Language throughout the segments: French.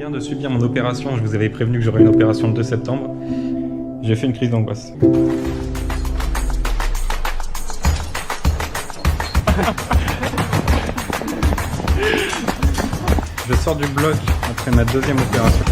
viens de subir mon opération, je vous avais prévenu que j'aurais une opération le 2 septembre. J'ai fait une crise d'angoisse. Je sors du bloc après ma deuxième opération.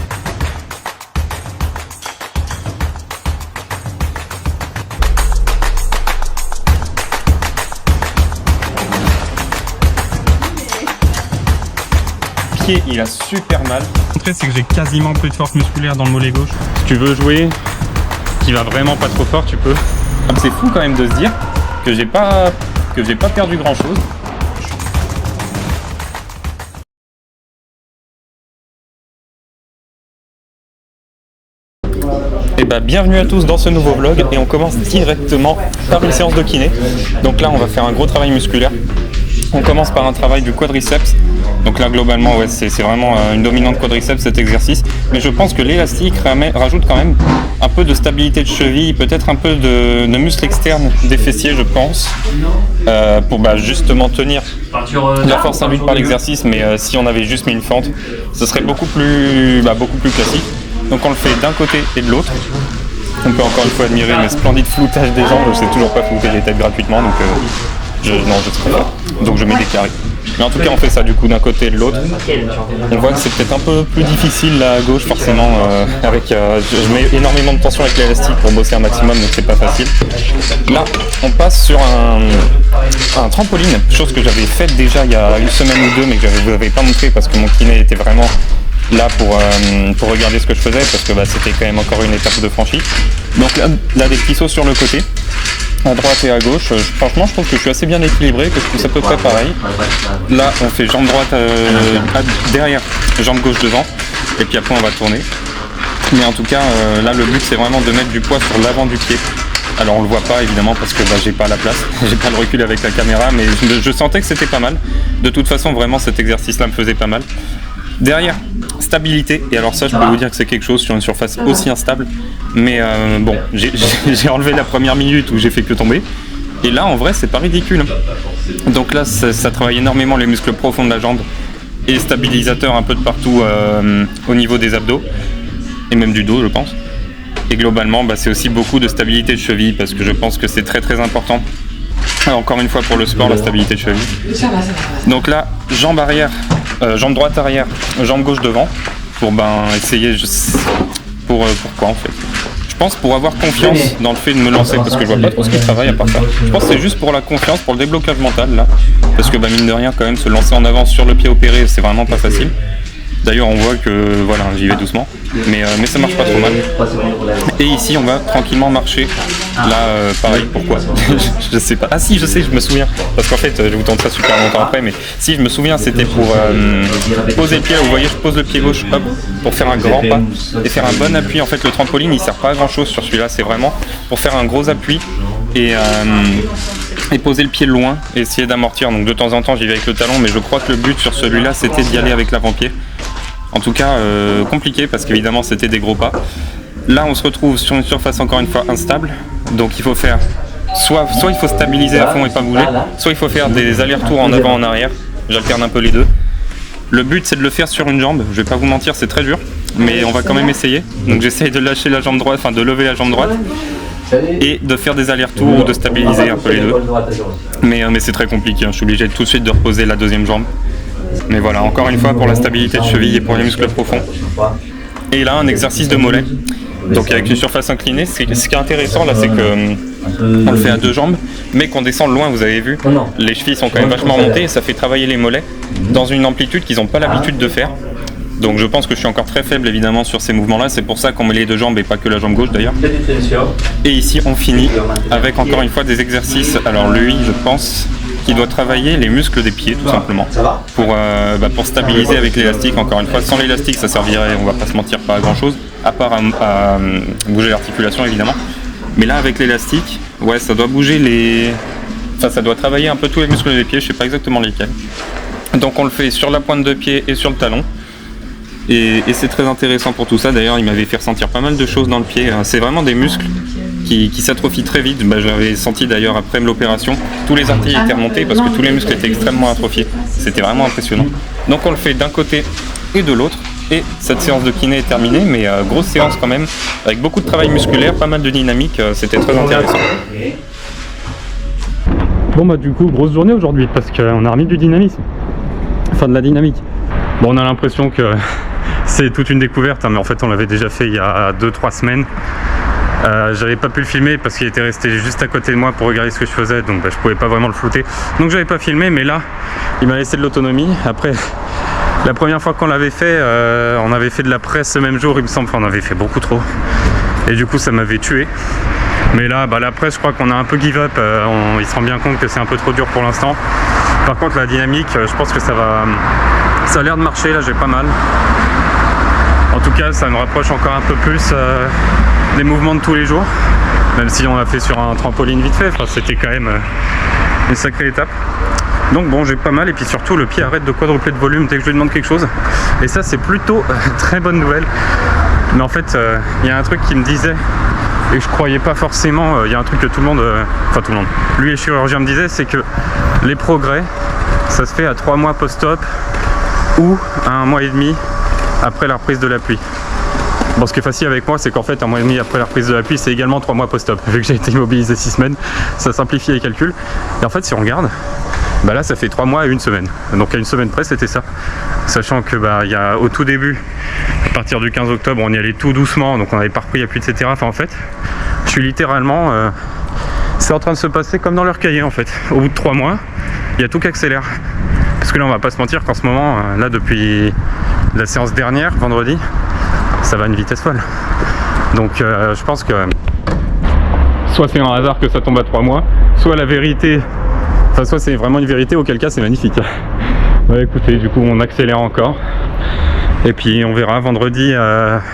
Il a super mal. Le truc c'est que j'ai quasiment plus de force musculaire dans le mollet gauche. Si tu veux jouer, qui va vraiment pas trop fort, tu peux. C'est fou quand même de se dire que j'ai pas perdu grand chose. Et bah bienvenue à tous dans ce nouveau vlog et on commence directement par une séance de kiné. Donc là on va faire un gros travail musculaire. On commence par un travail du quadriceps. Donc là globalement ouais, c'est vraiment une dominante quadriceps cet exercice. Mais je pense que l'élastique rajoute quand même un peu de stabilité de cheville, peut-être un peu de muscle externe des fessiers je pense. Pour justement tenir la force induite par l'exercice. Mais si on avait juste mis une fente, ce serait beaucoup plus classique. Donc on le fait d'un côté et de l'autre. On peut encore une fois admirer mes splendides floutages des jambes. Je sais toujours pas flouter les têtes gratuitement donc je sais pas. Donc je mets des carrés. Mais en tout cas on fait ça du coup d'un côté et de l'autre. On voit que c'est peut-être un peu plus difficile là à gauche forcément je mets énormément de tension avec l'élastique pour bosser un maximum donc c'est pas facile. Là on passe sur un trampoline, chose que j'avais faite déjà il y a une semaine ou deux mais que je vous avais pas montré parce que mon kiné était vraiment là pour regarder ce que je faisais parce que c'était quand même encore une étape de franchie. Donc là des petits sauts sur le côté, à droite et à gauche. Franchement je trouve que je suis assez bien équilibré, que je pousse à peu près pareil. Là on fait jambe droite derrière, jambe gauche devant et puis après on va tourner. Mais en tout cas là le but c'est vraiment de mettre du poids sur l'avant du pied. Alors on le voit pas évidemment parce que j'ai pas la place, j'ai pas le recul avec la caméra mais je sentais que c'était pas mal. De toute façon vraiment cet exercice là me faisait pas mal. Derrière, stabilité, et alors ça je peux vous dire que c'est quelque chose sur une surface aussi instable, mais bon, j'ai enlevé la première minute où j'ai fait que tomber, et là en vrai c'est pas ridicule. Donc là ça travaille énormément les muscles profonds de la jambe, et stabilisateur un peu de partout au niveau des abdos, et même du dos je pense. Et globalement c'est aussi beaucoup de stabilité de cheville, parce que je pense que c'est très très important. Alors, encore une fois pour le sport, la stabilité de cheville. Donc là, jambe arrière, jambe droite arrière, jambe gauche devant, pour essayer, pourquoi en fait. Je pense pour avoir confiance dans le fait de me lancer, parce que je vois pas trop ce qui travaille à part ça. Je pense que c'est juste pour la confiance, pour le déblocage mental là, parce que mine de rien quand même se lancer en avance sur le pied opéré, c'est vraiment pas facile. D'ailleurs on voit que voilà, j'y vais doucement, mais ça marche pas trop mal. Et ici on va tranquillement marcher. Là pareil, pourquoi je sais pas. Ah si je sais, je me souviens. Parce qu'en fait je vous tente ça super longtemps après, mais si je me souviens c'était pour poser le pied. Vous voyez je pose le pied gauche hop, pour faire un grand pas et faire un bon appui. En fait le trampoline il sert pas à grand chose sur celui-là, c'est vraiment pour faire un gros appui et poser le pied loin et essayer d'amortir. Donc de temps en temps j'y vais avec le talon, mais je crois que le but sur celui-là c'était d'y aller avec l'avant-pied. En tout cas compliqué parce qu'évidemment c'était des gros pas. Là on se retrouve sur une surface encore une fois instable, donc il faut faire soit il faut stabiliser à fond et pas bouger, soit il faut faire des allers-retours en avant en arrière. J'alterne un peu les deux. Le but c'est de le faire sur une jambe, je vais pas vous mentir c'est très dur, mais on va quand même essayer. Donc j'essaye de lâcher la jambe droite, de lever la jambe droite et de faire des allers-retours ou de stabiliser un peu les deux. Mais c'est très compliqué, je suis obligé tout de suite de reposer la deuxième jambe. Mais voilà, encore une fois pour la stabilité de cheville et pour les muscles profonds. Et là un exercice de mollet. Donc avec une surface inclinée, ce qui est intéressant là c'est que on le fait à deux jambes, mais qu'on descend loin, vous avez vu, les chevilles sont quand même vachement remontées et ça fait travailler les mollets dans une amplitude qu'ils n'ont pas l'habitude de faire. Donc je pense que je suis encore très faible évidemment sur ces mouvements là, c'est pour ça qu'on met les deux jambes et pas que la jambe gauche d'ailleurs. Et ici on finit avec encore une fois des exercices, alors lui je pense qui doit travailler les muscles des pieds tout simplement pour stabiliser avec l'élastique. Encore une fois sans l'élastique ça servirait, on va pas se mentir, pas à grand chose à part à bouger l'articulation évidemment, mais là avec l'élastique ouais ça doit bouger ça doit travailler un peu tous les muscles des pieds, je sais pas exactement lesquels. Donc on le fait sur la pointe de pied et sur le talon. Et c'est très intéressant pour tout ça, d'ailleurs il m'avait fait ressentir pas mal de choses dans le pied, c'est vraiment des muscles qui s'atrophient très vite. Je l'avais senti d'ailleurs après l'opération, tous les articles étaient remontés parce que tous les muscles étaient extrêmement atrophiés, c'était vraiment impressionnant. Donc on le fait d'un côté et de l'autre, et cette séance de kiné est terminée, mais grosse séance quand même, avec beaucoup de travail musculaire, pas mal de dynamique, c'était très intéressant. Bon bah du coup, grosse journée aujourd'hui, parce qu'on a remis du dynamisme, enfin de la dynamique. Bon, on a l'impression que c'est toute une découverte, hein, mais en fait on l'avait déjà fait il y a 2-3 semaines. J'avais pas pu le filmer parce qu'il était resté juste à côté de moi pour regarder ce que je faisais, donc je pouvais pas vraiment le flouter, donc j'avais pas filmé, mais là il m'a laissé de l'autonomie. Après, la première fois qu'on l'avait fait, on avait fait de la presse le même jour, il me semble, enfin, on avait fait beaucoup trop et du coup ça m'avait tué. Mais là, la presse, je crois qu'on a un peu give up, il se rend bien compte que c'est un peu trop dur pour l'instant. Par contre la dynamique, je pense que ça a l'air de marcher, là j'ai pas mal. En tout cas, ça me rapproche encore un peu plus des mouvements de tous les jours, même si on l'a fait sur un trampoline vite fait, enfin, c'était quand même une sacrée étape. Donc bon, j'ai pas mal, et puis surtout le pied arrête de quadrupler de volume dès que je lui demande quelque chose, et ça c'est plutôt très bonne nouvelle. Mais en fait, il y a un truc qui me disait, et je croyais pas forcément, il y a un truc que tout le monde, lui et le chirurgien me disaient, c'est que les progrès, ça se fait à 3 mois post-op ou à 1 mois et demi après la reprise de l'appui. Bon, ce qui est facile avec moi, c'est qu'en fait, 1 mois et demi après la reprise de l'appui, c'est également 3 mois post-op. Vu que j'ai été immobilisé 6 semaines, ça simplifie les calculs. Et en fait, si on regarde, là, ça fait 3 mois et 1 semaine. Donc à 1 semaine près, c'était ça. Sachant que au tout début, à partir du 15 octobre, on y allait tout doucement, donc on n'avait pas repris appui, etc. Enfin, en fait, je suis littéralement... c'est en train de se passer comme dans leur cahier, en fait. Au bout de 3 mois, il y a tout qui accélère. Parce que là, on va pas se mentir qu'en ce moment, là, depuis la séance dernière, vendredi, ça va à une vitesse folle. Donc je pense que soit c'est un hasard que ça tombe à 3 mois, soit la vérité, enfin soit c'est vraiment une vérité, auquel cas c'est magnifique. Ouais, écoutez, du coup on accélère encore. Et puis on verra, vendredi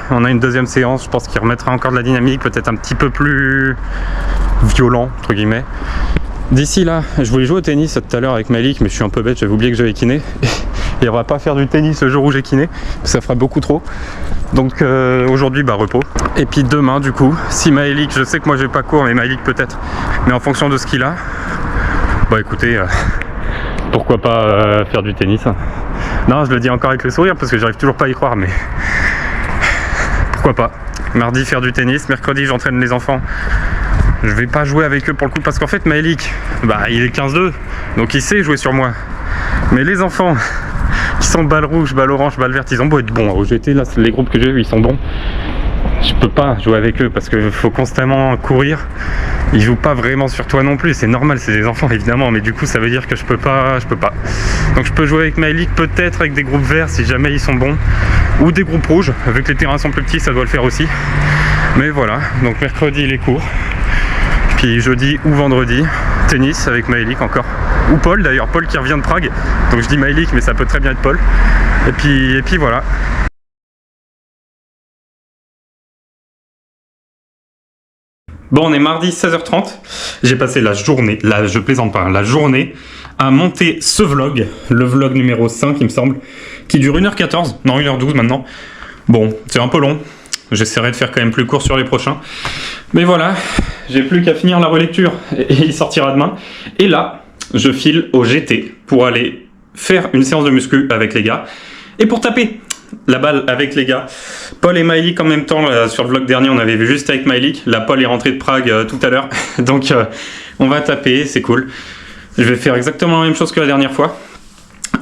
on a une deuxième séance, je pense qu'il remettra encore de la dynamique, peut-être un petit peu plus violent, entre guillemets. D'ici là, je voulais jouer au tennis tout à l'heure avec Malik, mais je suis un peu bête, j'avais oublié que j'avais kiné. Et on va pas faire du tennis le jour où j'ai kiné, ça fera beaucoup trop. Donc aujourd'hui, repos. Et puis demain, du coup, si Malik, je sais que moi j'ai pas cours, mais Malik peut-être, mais en fonction de ce qu'il a, écoutez, pourquoi pas faire du tennis. Non, je le dis encore avec le sourire parce que j'arrive toujours pas à y croire, mais pourquoi pas. Mardi, faire du tennis, mercredi, j'entraîne les enfants. Je vais pas jouer avec eux pour le coup, parce qu'en fait Malik, il est 15-2, donc il sait jouer sur moi. Mais les enfants qui sont balle rouge, balle orange, balle verte, ils ont beau être bons. Au GT, là, les groupes que j'ai vus, ils sont bons. Je peux pas jouer avec eux parce qu'il faut constamment courir. Ils jouent pas vraiment sur toi non plus, c'est normal, c'est des enfants évidemment, mais du coup ça veut dire que je peux pas. Donc je peux jouer avec Malik, peut-être avec des groupes verts si jamais ils sont bons, ou des groupes rouges, vu que les terrains sont plus petits, ça doit le faire aussi. Mais voilà, donc mercredi les cours. Puis jeudi ou vendredi, tennis avec Maëlik encore. Ou Paul d'ailleurs, Paul qui revient de Prague. Donc je dis Maëlik, mais ça peut très bien être Paul. Et puis voilà. Bon, on est mardi 16h30. J'ai passé la journée, je plaisante pas, la journée à monter ce vlog, le vlog numéro 5 il me semble, qui dure 1h14, non 1h12 maintenant. Bon, c'est un peu long. J'essaierai de faire quand même plus court sur les prochains. Mais voilà, j'ai plus qu'à finir la relecture et il sortira demain. Et là, je file au GT pour aller faire une séance de muscu avec les gars et pour taper la balle avec les gars. Paul et Maëlik en même temps, sur le vlog dernier on avait vu juste avec Maëlik. Là Paul est rentré de Prague tout à l'heure. Donc on va taper, c'est cool. Je vais faire exactement la même chose que la dernière fois.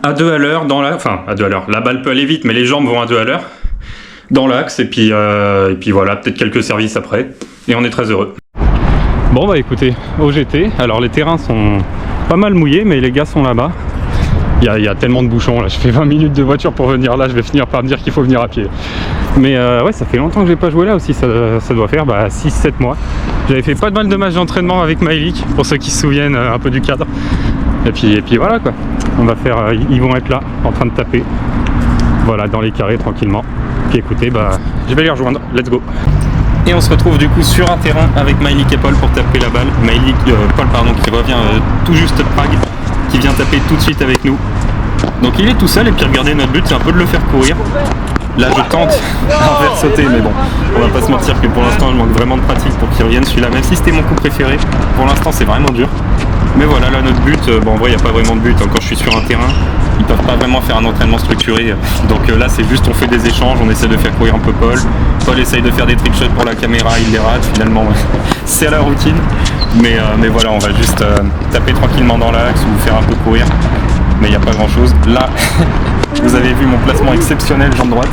À 2 à l'heure, à 2 à l'heure. La balle peut aller vite mais les jambes vont à 2 à l'heure. Dans l'axe et puis voilà, peut-être quelques services après et on est très heureux. Bon écoutez, au GT, alors les terrains sont pas mal mouillés mais les gars sont là-bas. Il y a tellement de bouchons là, je fais 20 minutes de voiture pour venir là, je vais finir par me dire qu'il faut venir à pied. Mais ouais, ça fait longtemps que j'ai pas joué là aussi, ça doit faire 6-7 mois. J'avais fait pas mal de matchs d'entraînement avec Maëlik, pour ceux qui se souviennent un peu du cadre. Et puis voilà quoi, on va faire, ils vont être là, en train de taper. Voilà, dans les carrés tranquillement. Puis écoutez, je vais les rejoindre, let's go. Et on se retrouve du coup sur un terrain avec Maëlik et Paul pour taper la balle. Paul qui revient tout juste de Prague, qui vient taper tout de suite avec nous. Donc il est tout seul et puis regardez, notre but c'est un peu de le faire courir. Là je tente d'en faire sauter, mais bon, on va pas se mentir que pour l'instant je manque vraiment de pratique pour qu'il revienne celui-là, même si c'était mon coup préféré. Pour l'instant c'est vraiment dur. Mais voilà, là notre but, en vrai il n'y a pas vraiment de but, quand je suis sur un terrain, ils peuvent pas vraiment faire un entraînement structuré. Donc là c'est juste on fait des échanges, on essaie de faire courir un peu Paul. Paul essaye de faire des trick shots pour la caméra, il les rate finalement. C'est la routine. Mais voilà, on va juste taper tranquillement dans l'axe ou faire un peu courir. Mais il n'y a pas grand chose. Là, vous avez vu mon placement exceptionnel jambe droite.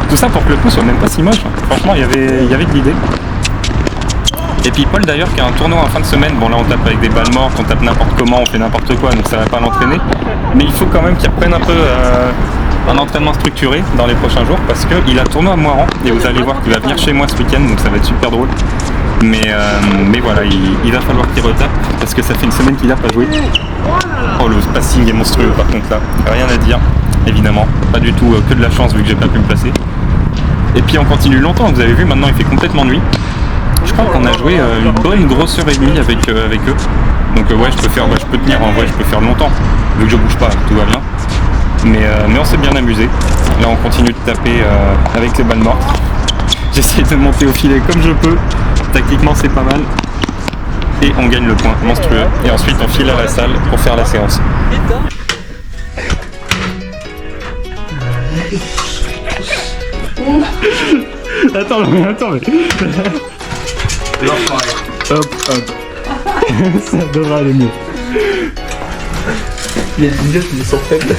Tout ça pour que le coup soit même pas si moche. Franchement, il y avait de l'idée. Et puis Paul d'ailleurs qui a un tournoi en fin de semaine, bon là on tape avec des balles mortes, on tape n'importe comment, on fait n'importe quoi, donc ça va pas l'entraîner. Mais il faut quand même qu'il reprenne un peu un entraînement structuré dans les prochains jours parce qu'il a un tournoi à Moiran et vous allez voir qu'il va venir chez moi ce week-end, donc ça va être super drôle. Mais voilà, il va falloir qu'il retape parce que ça fait une semaine qu'il n'a pas joué. Oh le passing est monstrueux par contre là, rien à dire évidemment, pas du tout que de la chance vu que j'ai pas pu me placer. Et puis on continue longtemps, vous avez vu maintenant il fait complètement nuit. Je crois qu'on a joué une bonne grosse heure et demie avec eux. Donc ouais, je peux tenir en vrai, je peux faire longtemps, vu que je bouge pas, tout va bien. Mais on s'est bien amusé. Là on continue de taper avec les balles mortes. J'essaie de monter au filet comme je peux. Tactiquement c'est pas mal. Et on gagne le point monstrueux. Et ensuite on file à la salle pour faire la séance. Attends mais... Hop. Ça devrait aller mieux. Il y a des vidéos qui sont faibles.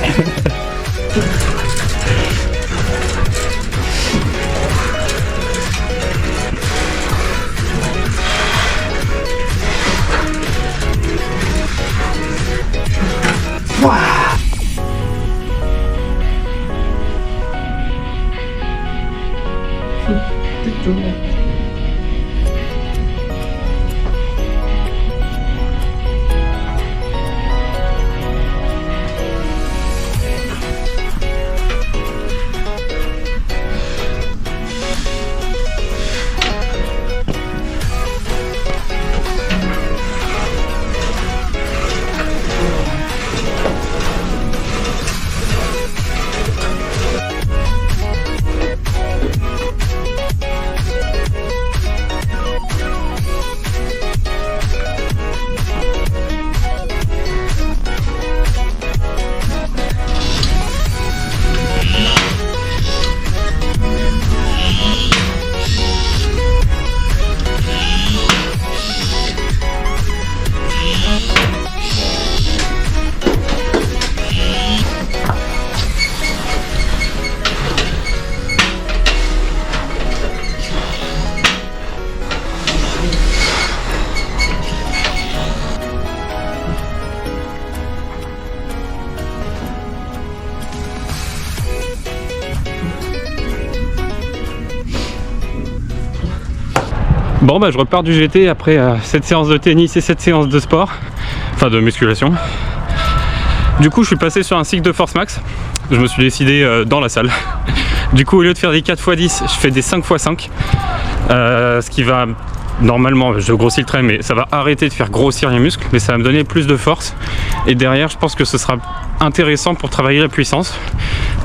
Bon bah je repars du GT après cette séance de tennis et cette séance de sport, enfin de musculation. Du coup je suis passé sur un cycle de force max, je me suis décidé dans la salle. Du coup au lieu de faire des 4x10, je fais des 5x5, ce qui va normalement, je grossis le trait mais ça va arrêter de faire grossir les muscles, mais ça va me donner plus de force. Et derrière je pense que ce sera intéressant pour travailler la puissance,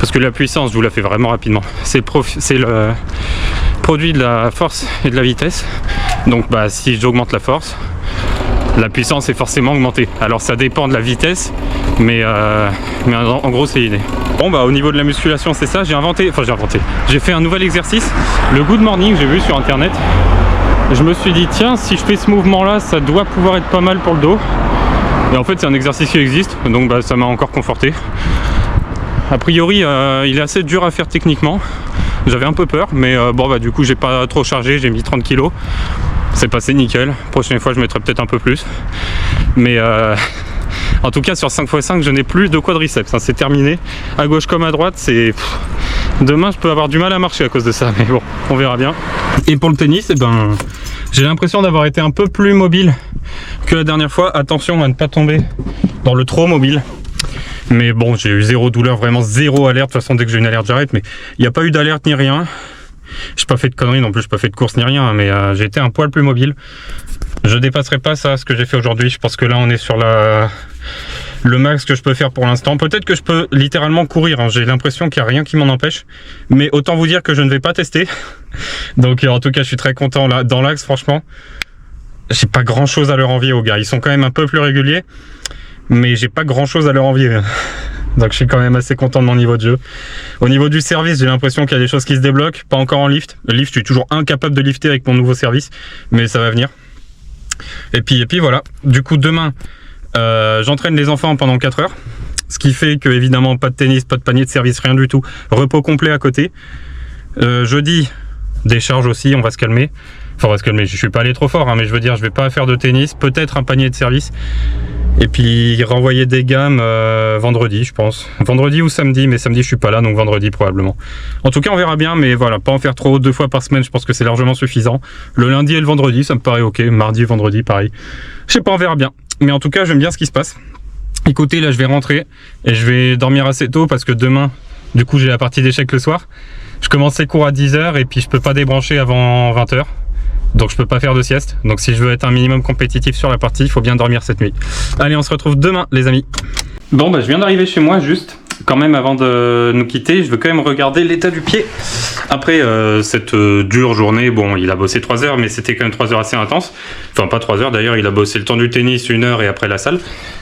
parce que la puissance je vous la fais vraiment rapidement, c'est le produit de la force et de la vitesse. Donc bah, si j'augmente la force, la puissance est forcément augmentée. Alors ça dépend de la vitesse, mais en gros c'est l'idée. Bon bah au niveau de la musculation c'est ça, j'ai fait un nouvel exercice, le good morning, j'ai vu sur internet. Je me suis dit tiens, si je fais ce mouvement là, ça doit pouvoir être pas mal pour le dos. Et en fait c'est un exercice qui existe, donc bah, ça m'a encore conforté. A priori il est assez dur à faire techniquement. J'avais un peu peur, mais bon bah du coup j'ai pas trop chargé, j'ai mis 30 kg. C'est passé nickel. Prochaine fois je mettrai peut-être un peu plus. Mais en tout cas sur 5x5 je n'ai plus de quadriceps, hein, c'est terminé. À gauche comme à droite, c'est... Demain je peux avoir du mal à marcher à cause de ça, mais bon, on verra bien. Et pour le tennis, eh ben, j'ai l'impression d'avoir été un peu plus mobile que la dernière fois. Attention à ne pas tomber dans le trop mobile. Mais bon, j'ai eu zéro douleur, vraiment zéro alerte. De toute façon, dès que j'ai une alerte, j'arrête. Mais il n'y a pas eu d'alerte ni rien. J'ai pas fait de conneries non plus, j'ai pas fait de course ni rien. Mais j'ai été un poil plus mobile. Je dépasserai pas ça, ce que j'ai fait aujourd'hui. Je pense que là, on est sur le max que je peux faire pour l'instant. Peut-être que je peux littéralement courir. Hein. J'ai l'impression qu'il n'y a rien qui m'en empêche. Mais autant vous dire que je ne vais pas tester. Donc en tout cas, je suis très content là. Dans l'axe, franchement, j'ai pas grand chose à leur envier aux gars. Ils sont quand même un peu plus réguliers. Mais j'ai pas grand chose à leur envier. Donc je suis quand même assez content de mon niveau de jeu. Au niveau du service, j'ai l'impression qu'il y a des choses qui se débloquent. Pas encore en lift. Le lift, je suis toujours incapable de lifter avec mon nouveau service. Mais ça va venir. Et puis voilà. Du coup, demain, j'entraîne les enfants pendant 4 heures. Ce qui fait que, évidemment, pas de tennis, pas de panier de service, rien du tout. Repos complet à côté. Jeudi, décharge aussi, on va se calmer. Enfin, on va se calmer. Je suis pas allé trop fort, hein, mais je veux dire, je vais pas faire de tennis. Peut-être un panier de service. Et puis renvoyer des gammes vendredi, je pense. Vendredi ou samedi, mais samedi je suis pas là, donc vendredi probablement. En tout cas, on verra bien, mais voilà, pas en faire trop 2 fois par semaine, je pense que c'est largement suffisant. Le lundi et le vendredi, ça me paraît ok. Mardi, vendredi, pareil. Je sais pas, on verra bien. Mais en tout cas, j'aime bien ce qui se passe. Écoutez, là je vais rentrer et je vais dormir assez tôt parce que demain, du coup, j'ai la partie d'échecs le soir. Je commence les cours à 10 h et puis je peux pas débrancher avant 20 h. Donc je peux pas faire de sieste. Donc si je veux être un minimum compétitif sur la partie, il faut bien dormir cette nuit. Allez, on se retrouve demain les amis. Bon bah je viens d'arriver chez moi juste. Quand même avant de nous quitter, je veux quand même regarder l'état du pied. Après cette dure journée, bon il a bossé 3 heures mais c'était quand même 3 heures assez intenses. Enfin pas 3 heures d'ailleurs, il a bossé le temps du tennis, 1 heure et après la salle.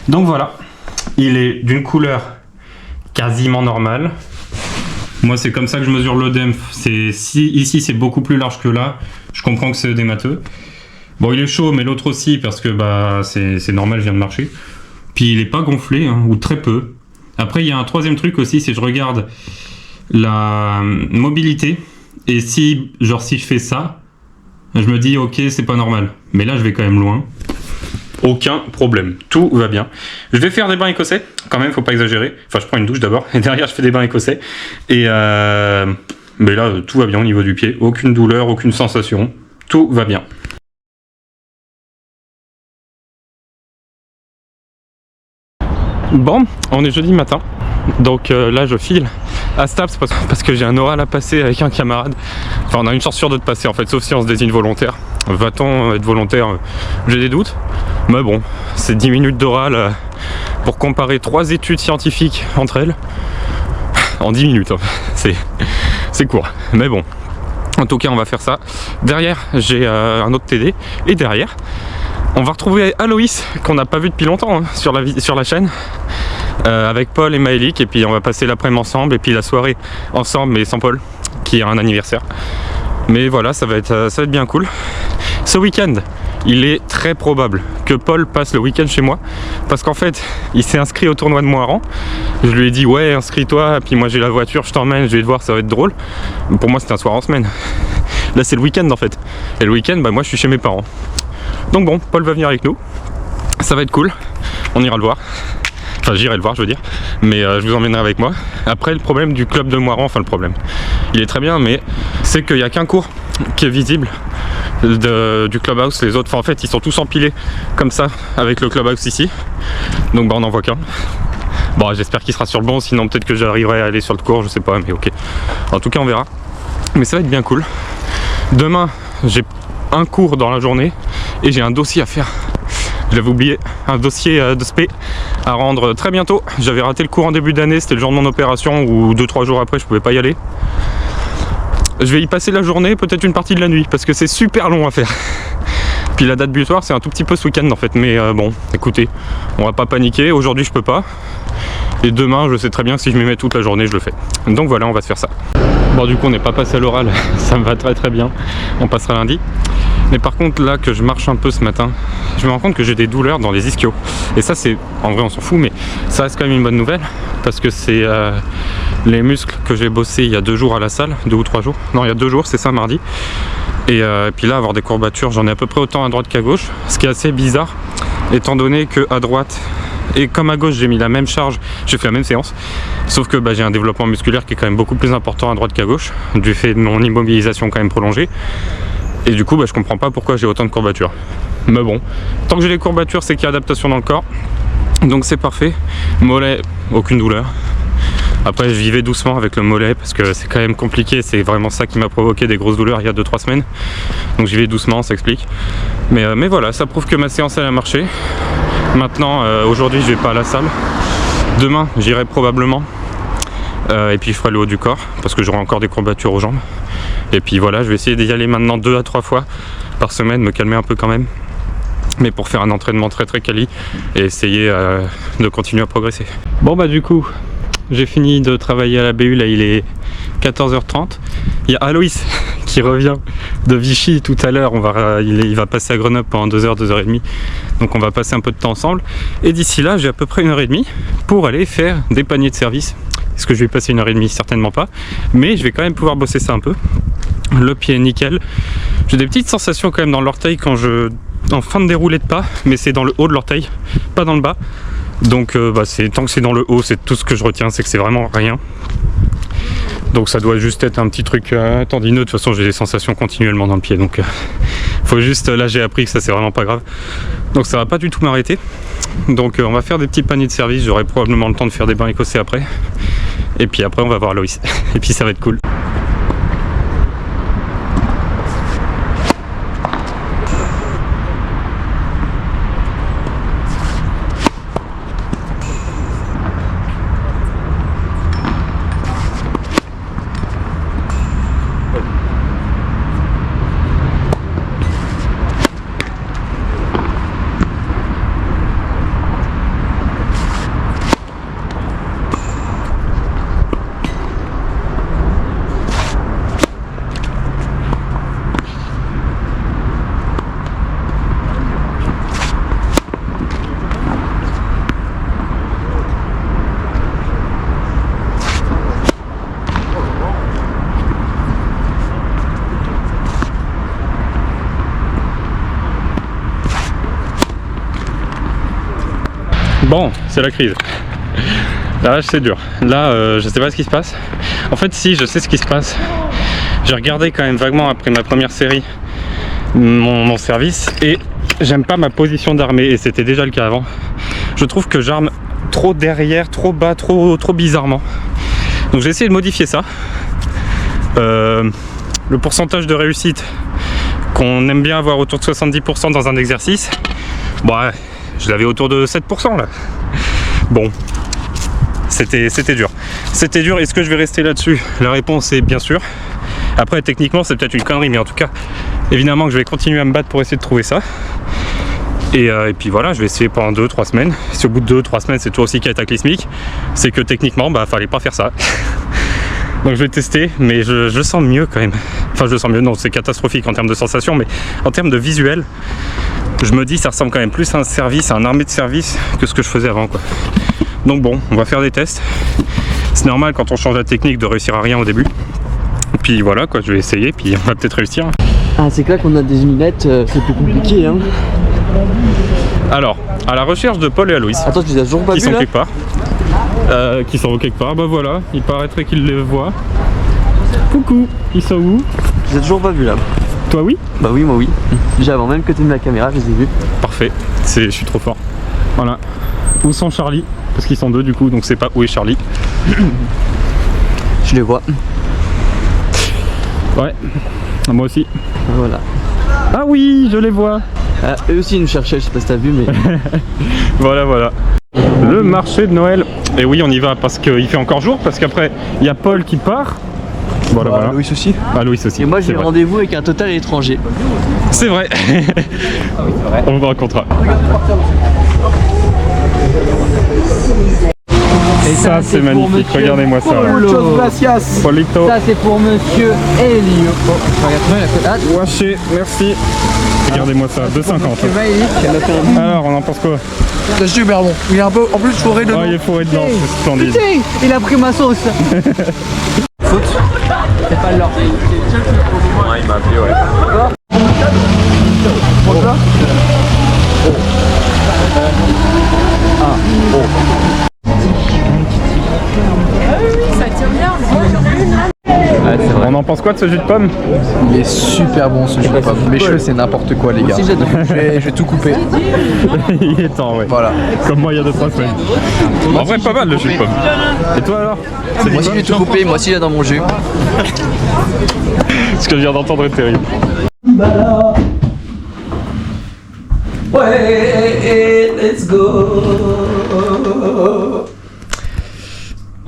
Donc voilà, il est d'une couleur quasiment normale. Moi c'est comme ça que je mesure l'œdème. Ici c'est beaucoup plus large que là. Je comprends que c'est œdémateux. Bon, il est chaud, mais l'autre aussi, parce que bah, c'est normal, je viens de marcher. Puis il est pas gonflé, hein, ou très peu. Après, il y a un troisième truc aussi, c'est que je regarde la mobilité. Et si je fais ça, je me dis, ok, c'est pas normal. Mais là, je vais quand même loin. Aucun problème, tout va bien. Je vais faire des bains écossais, quand même, faut pas exagérer. Enfin, je prends une douche d'abord, et derrière, je fais des bains écossais. Et mais là, tout va bien au niveau du pied. Aucune douleur, aucune sensation. Tout va bien. Bon, on est jeudi matin. Donc là, je file à Staps parce que j'ai un oral à passer avec un camarade. Enfin, on a une chance sûre de te passer en fait, sauf si on se désigne volontaire. Va-t-on être volontaire? J'ai des doutes. Mais bon, c'est 10 minutes d'oral pour comparer 3 études scientifiques entre elles. En 10 minutes, hein. C'est court, mais bon. En tout cas, on va faire ça. Derrière, j'ai un autre TD. Et derrière, on va retrouver Aloïs, qu'on n'a pas vu depuis longtemps hein, sur la chaîne. Avec Paul et Maëlik. Et puis on va passer l'après-midi ensemble. Et puis la soirée ensemble, mais sans Paul, qui a un anniversaire. Mais voilà, ça va être bien cool. Ce week-end, il est très probable que Paul passe le week-end chez moi. Parce qu'en fait, il s'est inscrit au tournoi de Moiran. Je lui ai dit, ouais, inscris-toi. Puis moi, j'ai la voiture, je t'emmène, je vais te voir, ça va être drôle. Pour moi, c'était un soir en semaine. Là, c'est le week-end en fait. Et le week-end, bah, moi, je suis chez mes parents. Donc bon, Paul va venir avec nous. Ça va être cool. On ira le voir. Enfin, j'irai le voir, je veux dire. Mais je vous emmènerai avec moi. Après, le problème du club de Moiran, enfin le problème, il est très bien, mais c'est qu'il n'y a qu'un cours qui est visible du clubhouse. Les autres, enfin, en fait, ils sont tous empilés comme ça avec le clubhouse ici. Donc bah, on n'en voit qu'un. Bon, j'espère qu'il sera sur le bon, sinon peut-être que j'arriverai à aller sur le cours, je sais pas, mais ok. En tout cas, on verra. Mais ça va être bien cool. Demain, j'ai un cours dans la journée et j'ai un dossier à faire. J'avais oublié un dossier de spé à rendre très bientôt. J'avais raté le cours en début d'année, c'était le jour de mon opération ou 2-3 jours après je pouvais pas y aller. Je vais y passer la journée, peut-être une partie de la nuit parce que c'est super long à faire. Puis la date butoir c'est un tout petit peu ce week-end en fait, mais bon écoutez, on va pas paniquer, aujourd'hui je peux pas. Et demain je sais très bien que si je m'y mets toute la journée je le fais. Donc voilà, on va se faire ça. Bon du coup on n'est pas passé à l'oral, ça me va très très bien. On passera lundi. Mais par contre là que je marche un peu ce matin, je me rends compte que j'ai des douleurs dans les ischios. Et ça c'est, en vrai on s'en fout, mais ça reste quand même une bonne nouvelle. Parce que c'est les muscles que j'ai bossé il y a 2 jours à la salle, 2 ou 3 jours. Non il y a 2 jours, c'est ça mardi. Et puis là avoir des courbatures, j'en ai à peu près autant à droite qu'à gauche. Ce qui est assez bizarre, étant donné que à droite et comme à gauche j'ai mis la même charge, j'ai fait la même séance. Sauf que bah, j'ai un développement musculaire qui est quand même beaucoup plus important à droite qu'à gauche, du fait de mon immobilisation quand même prolongée. Et du coup bah, je comprends pas pourquoi j'ai autant de courbatures. Mais bon, tant que j'ai les courbatures c'est qu'il y a adaptation dans le corps. Donc c'est parfait. Mollet, aucune douleur. Après je vivais doucement avec le mollet parce que c'est quand même compliqué. C'est vraiment ça qui m'a provoqué des grosses douleurs il y a 2-3 semaines. Donc j'y vais doucement, ça explique. Mais voilà, ça prouve que ma séance elle a marché. Maintenant aujourd'hui je vais pas à la salle. Demain j'irai probablement. Et puis je ferai le haut du corps parce que j'aurai encore des courbatures aux jambes. Et puis voilà, je vais essayer d'y aller maintenant 2 à 3 fois par semaine, me calmer un peu quand même. Mais pour faire un entraînement très très quali et essayer de continuer à progresser. Bon bah du coup, j'ai fini de travailler à la BU, là il est 14h30. Il y a Aloïs qui revient de Vichy tout à l'heure, il va passer à Grenoble pendant 2h, 2h30. Donc on va passer un peu de temps ensemble. Et d'ici là, j'ai à peu près 1h30 pour aller faire des paniers de service. Est-ce que je vais passer 1h30? Certainement pas. Mais je vais quand même pouvoir bosser ça un peu. Le pied est nickel. J'ai des petites sensations quand même dans l'orteil quand en fin de déroulé de pas, mais c'est dans le haut de l'orteil, pas dans le bas. Donc tant que c'est dans le haut, c'est tout ce que je retiens, c'est que c'est vraiment rien. Donc ça doit juste être un petit truc tendineux. De toute façon, j'ai des sensations continuellement dans le pied, donc faut juste, là j'ai appris que ça c'est vraiment pas grave. Donc ça va pas du tout m'arrêter. Donc on va faire des petits paniers de service, j'aurai probablement le temps de faire des bains écossais après. Et puis après on va voir Loïs. Et puis ça va être cool. Bon, c'est la crise. Là, c'est dur. Là, je sais pas ce qui se passe. En fait, si, je sais ce qui se passe. J'ai regardé quand même vaguement après ma première série mon service et j'aime pas ma position d'armée et c'était déjà le cas avant. Je trouve que j'arme trop derrière, trop bas, trop bizarrement. Donc j'ai essayé de modifier ça. Le pourcentage de réussite qu'on aime bien avoir autour de 70% dans un exercice, ouais, je l'avais autour de 7% là. Bon, c'était dur. C'était dur. Est-ce que je vais rester là-dessus? La réponse est bien sûr. Après, techniquement, c'est peut-être une connerie, mais en tout cas, évidemment que je vais continuer à me battre pour essayer de trouver ça. Et puis voilà, je vais essayer pendant 2-3 semaines. Si au bout de 2-3 semaines, c'est toujours aussi cataclysmique, c'est que techniquement, fallait pas faire ça. Donc je vais tester, mais je sens mieux quand même. Enfin, je sens mieux, non, c'est catastrophique en termes de sensations, mais en termes de visuel, je me dis ça ressemble quand même plus à un service, à un armée de service que ce que je faisais avant, quoi. Donc bon, on va faire des tests. C'est normal quand on change la technique de réussir à rien au début. Et puis voilà, quoi, je vais essayer, puis on va peut-être réussir. Ah, c'est clair qu'on a des lunettes, c'est plus compliqué, hein. Alors, à la recherche de Paul et Aloïs. Attends, tu les as toujours pas qui vus, sont là quelque part. Qui sont quelque part, bah voilà, il paraîtrait qu'ils les voient. Coucou, ils sont où? Tu les as toujours pas vus là. Toi oui? Bah oui, moi oui. Déjà avant même que tu aies mis la caméra, je les ai vus. Parfait, je suis trop fort. Voilà. Où sont Charlie? Parce qu'ils sont deux du coup, donc c'est pas où est Charlie. Je les vois. Ouais, moi aussi. Voilà. Ah oui, je les vois. Ah, eux aussi ils nous cherchaient, je sais pas si t'as vu mais... Voilà, voilà. Le marché de Noël. Et oui, on y va parce qu'il fait encore jour, parce qu'après, il y a Paul qui part. Voilà, voilà. Loïs aussi. Ah, Loïs aussi. Et moi j'ai rendez-vous avec un total étranger. C'est vrai. On vous racontera. Et ça c'est magnifique, regardez-moi ça. Polito. Ça c'est pour monsieur Elio. Waché, merci. Regardez-moi ça, 2,50. Alors, on en pense quoi? C'est super bon. Il est un peu en plus foré de. Oh, il est foré dedans, c'est splendide. Putain, il a pris ma sauce. Faute. C'est pas l'or. Ouais, il m'a appelé, ouais. Ça tient bien. Ouais, on en pense quoi de ce jus de pomme? Il est super bon ce jus de pomme. Mes cheveux c'est n'importe quoi les gars. Je vais tout couper. Il est temps, ouais. Voilà. Comme moi il y a 2-3 semaines. En vrai pas mal le jus de pomme. Et toi alors? Moi aussi j'ai tout coupé, moi aussi j'ai dans mon jus. Ce que je viens d'entendre est terrible. Ouais, let's go.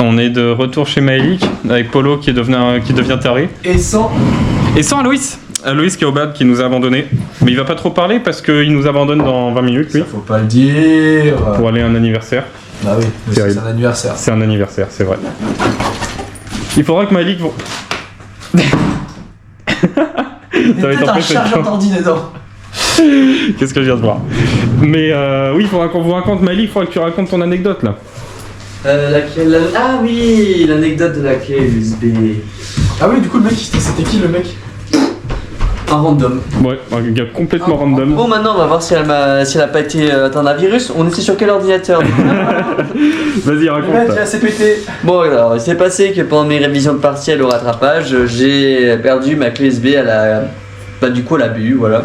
On est de retour chez Maëlik avec Polo qui devient taré. Et sans Aloïs. Aloïs qui est au bad, qui nous a abandonnés. Mais il va pas trop parler parce qu'il nous abandonne dans 20 minutes lui. faut pas le dire. Pour aller à un anniversaire. Bah oui, mais Terrible. c'est un anniversaire. C'est un anniversaire, c'est vrai. Il faudra que Malik... Ça va être un peu chargeur d'ordinateur. Qu'est-ce que je viens de voir? Mais oui, il faudra qu'on vous raconte, Malik, il faudra que tu racontes ton anecdote là. Ah oui, l'anecdote de la clé USB. Ah oui, du coup, le mec, c'était qui le mec? Un random. Ouais, un gars complètement random. Bon, maintenant, on va voir si elle a pas été atteinte d'un virus. On était sur quel ordinateur? Vas-y, raconte. Le mec, il a CPT. Bon, alors, il s'est passé que pendant mes révisions de partiel au rattrapage, j'ai perdu ma clé USB à la... Bah, du coup, elle a bu, voilà.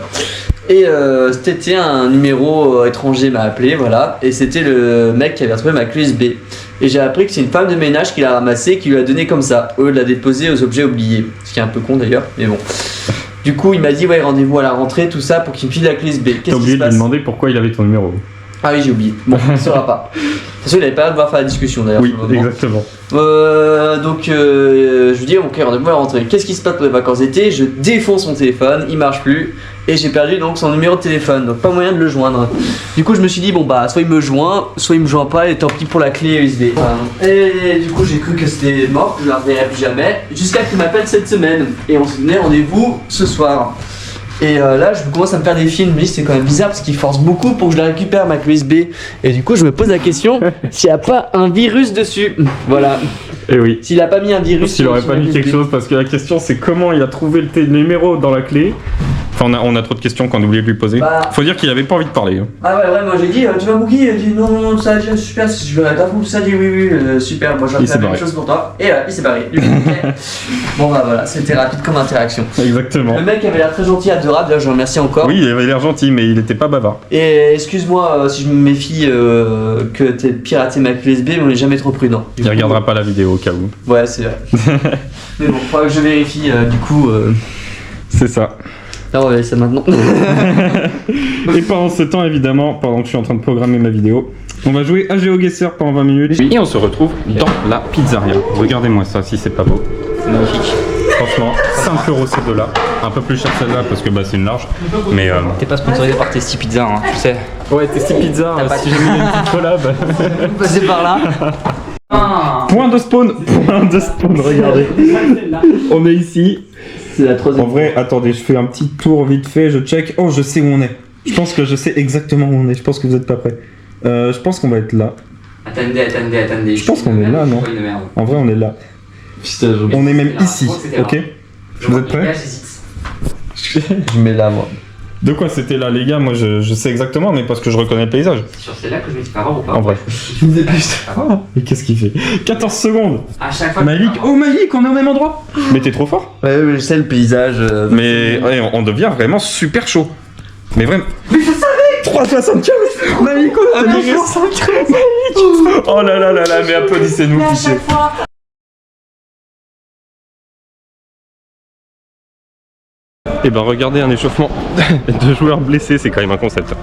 Et c'était un numéro étranger m'a appelé, voilà. Et c'était le mec qui avait retrouvé ma clé USB. Et j'ai appris que c'est une femme de ménage qui l'a ramassée, qui lui a donné comme ça, au lieu de la déposer aux objets oubliés. Ce qui est un peu con d'ailleurs, mais bon. Du coup, il m'a dit, ouais, rendez-vous à la rentrée, tout ça, pour qu'il me file la clé USB. T'as oublié de lui demander pourquoi il avait ton numéro. Ah oui, j'ai oublié. Bon, il ne saura pas. De toute façon, il avait pas l'air de pouvoir faire la discussion d'ailleurs. Oui, exactement. Donc, je lui dis, ok, rendez-vous à la rentrée. Qu'est-ce qui se passe pour les vacances d'été? Je défonce son téléphone, il marche plus. Et j'ai perdu donc son numéro de téléphone, donc pas moyen de le joindre. Du coup, je me suis dit, bon bah, soit il me joint, soit il me joint pas, et tant pis pour la clé USB. Et du coup, j'ai cru que c'était mort, que je la reverrai plus jamais, jusqu'à qu'il m'appelle cette semaine. Et on se donnait rendez-vous ce soir. Et là, je commence à me faire des films, mais c'est quand même bizarre parce qu'il force beaucoup pour que je la récupère, ma clé USB. Et du coup, je me pose la question s'il n'y a pas un virus dessus. Voilà. Et oui. S'il a pas mis un virus. S'il aurait pas mis quelque chose, parce que la question c'est comment il a trouvé le numéro dans la clé. Enfin, on a trop de questions qu'on a oublié de lui poser. Bah... Faut dire qu'il avait pas envie de parler. Ah ouais, moi j'ai dit, tu vas booker? Il a dit non, ça a dit super, je vais t'as fou, ça a dit oui, super, moi je vais faire la même chose pour toi. Et là, il s'est barré. Bon bah voilà, c'était rapide comme interaction. Exactement. Le mec avait l'air très gentil, adorable, là je le remercie encore. Oui, il avait l'air gentil, mais il était pas bavard. Et excuse-moi si je me méfie que t'aies piraté ma clé USB, mais on est jamais trop prudent. Il regardera pas la vidéo au cas où. Ouais, c'est vrai. Mais bon, faudra que je vérifie du coup. C'est ça. Ah ouais, c'est maintenant. Et pendant ce temps, évidemment, pendant que je suis en train de programmer ma vidéo, on va jouer à GeoGuessr pendant 20 minutes. Et on se retrouve dans la pizzeria. Regardez-moi ça, si c'est pas beau. C'est magnifique. Franchement, 5 € ces deux-là. Un peu plus cher celle-là parce que bah, c'est une large. Mais T'es pas sponsorisé par Tasty Pizza, hein, tu sais. ouais, Tasty Pizza, si jamais il y a une petite collab. Vous passez par là. Point de spawn, regardez. On est ici. C'est la troisième. En vrai, attendez, je fais un petit tour vite fait, je check. Oh, je sais où on est. Je pense que je sais exactement où on est. Je pense que vous êtes pas prêts. Je pense qu'on va être là. Attendez. Je pense qu'on est là, non? En vrai, on est là. On est même ici, ok? Vous êtes prêts? Je mets là, moi. De quoi c'était là, les gars? Moi, je sais exactement, mais parce que je reconnais le paysage. C'est sur celle-là que je vais te faire ou pas? En vrai. Et qu'est-ce qu'il fait? 14 secondes! À chaque fois. Malik! Oh, Malik, on est au même endroit! Mais t'es trop fort! Ouais, je sais le paysage. Mais ouais, on devient vraiment super chaud. Mais vraiment. Mais je savais! 3,75! Malik, on a dit 3,75! Oh là là là là, mais applaudissez-nous, fichier. Et ben regardez, un échauffement de joueurs blessés, c'est quand même un concept.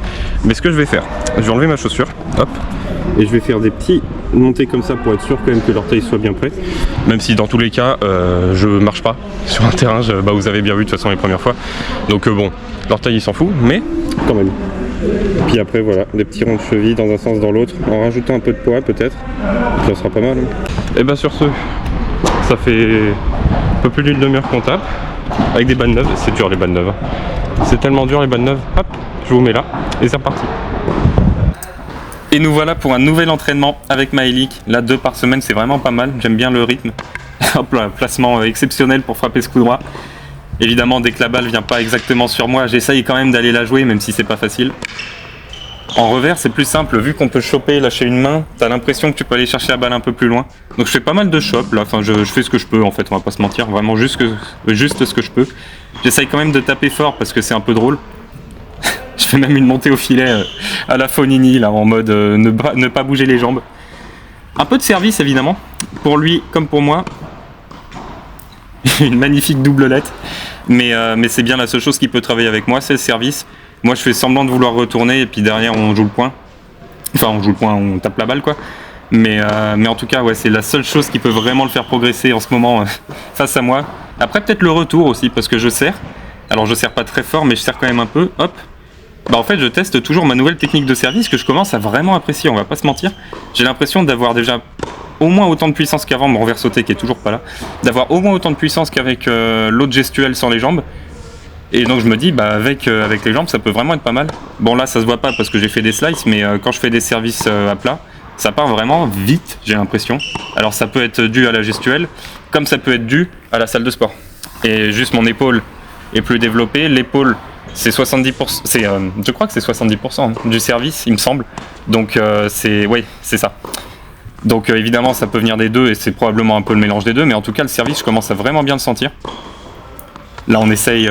Mais ce que je vais faire, je vais enlever ma chaussure, hop, et je vais faire des petits montées comme ça pour être sûr quand même que l'orteil soit bien prêt. Même si dans tous les cas, je marche pas sur un terrain, bah, vous avez bien vu de toute façon les premières fois. Donc bon, l'orteil il s'en fout, mais quand même. Puis après voilà, des petits ronds de cheville dans un sens dans l'autre, en rajoutant un peu de poids peut-être, ça sera pas mal. Et bah sur ce, ça fait un peu plus d'une demi-heure qu'on tape. Avec des balles neuves, c'est dur les balles neuves. C'est tellement dur les balles neuves. Hop, je vous mets là et c'est reparti. Et nous voilà pour un nouvel entraînement avec Maëlik. Là 2 par semaine, c'est vraiment pas mal. J'aime bien le rythme. Hop là, placement exceptionnel pour frapper ce coup droit. Évidemment, dès que la balle vient pas exactement sur moi, j'essaye quand même d'aller la jouer, même si c'est pas facile. En revers, c'est plus simple, vu qu'on peut choper, lâcher une main, t'as l'impression que tu peux aller chercher la balle un peu plus loin. Donc je fais pas mal de chops là, enfin je fais ce que je peux en fait, on va pas se mentir, vraiment juste ce que je peux. J'essaye quand même de taper fort parce que c'est un peu drôle. Je fais même une montée au filet à la Fonini là, en mode ne pas bouger les jambes. Un peu de service évidemment, pour lui comme pour moi. Une magnifique doublelette, mais c'est bien la seule chose qui peut travailler avec moi, c'est le service. Moi je fais semblant de vouloir retourner et puis derrière on joue le point. Enfin on joue le point, on tape la balle quoi. Mais en tout cas ouais, c'est la seule chose qui peut vraiment le faire progresser en ce moment face à moi. Après peut-être le retour aussi parce que je serre. Alors je serre pas très fort mais je serre quand même un peu. Hop. Bah en fait je teste toujours ma nouvelle technique de service que je commence à vraiment apprécier, on va pas se mentir. J'ai l'impression d'avoir déjà au moins autant de puissance qu'avant, mon revers sauté qui est toujours pas là, d'avoir au moins autant de puissance qu'avec l'autre gestuelle sans les jambes. Et donc je me dis bah avec les jambes ça peut vraiment être pas mal. Bon là ça se voit pas parce que j'ai fait des slices, mais quand je fais des services à plat, ça part vraiment vite, j'ai l'impression. Alors ça peut être dû à la gestuelle, comme ça peut être dû à la salle de sport. Et juste mon épaule est plus développée, l'épaule c'est 70%, je crois que c'est 70% du service, il me semble. Donc oui, c'est ça. Donc évidemment ça peut venir des deux et c'est probablement un peu le mélange des deux, mais en tout cas le service je commence à vraiment bien le sentir. Là on essaye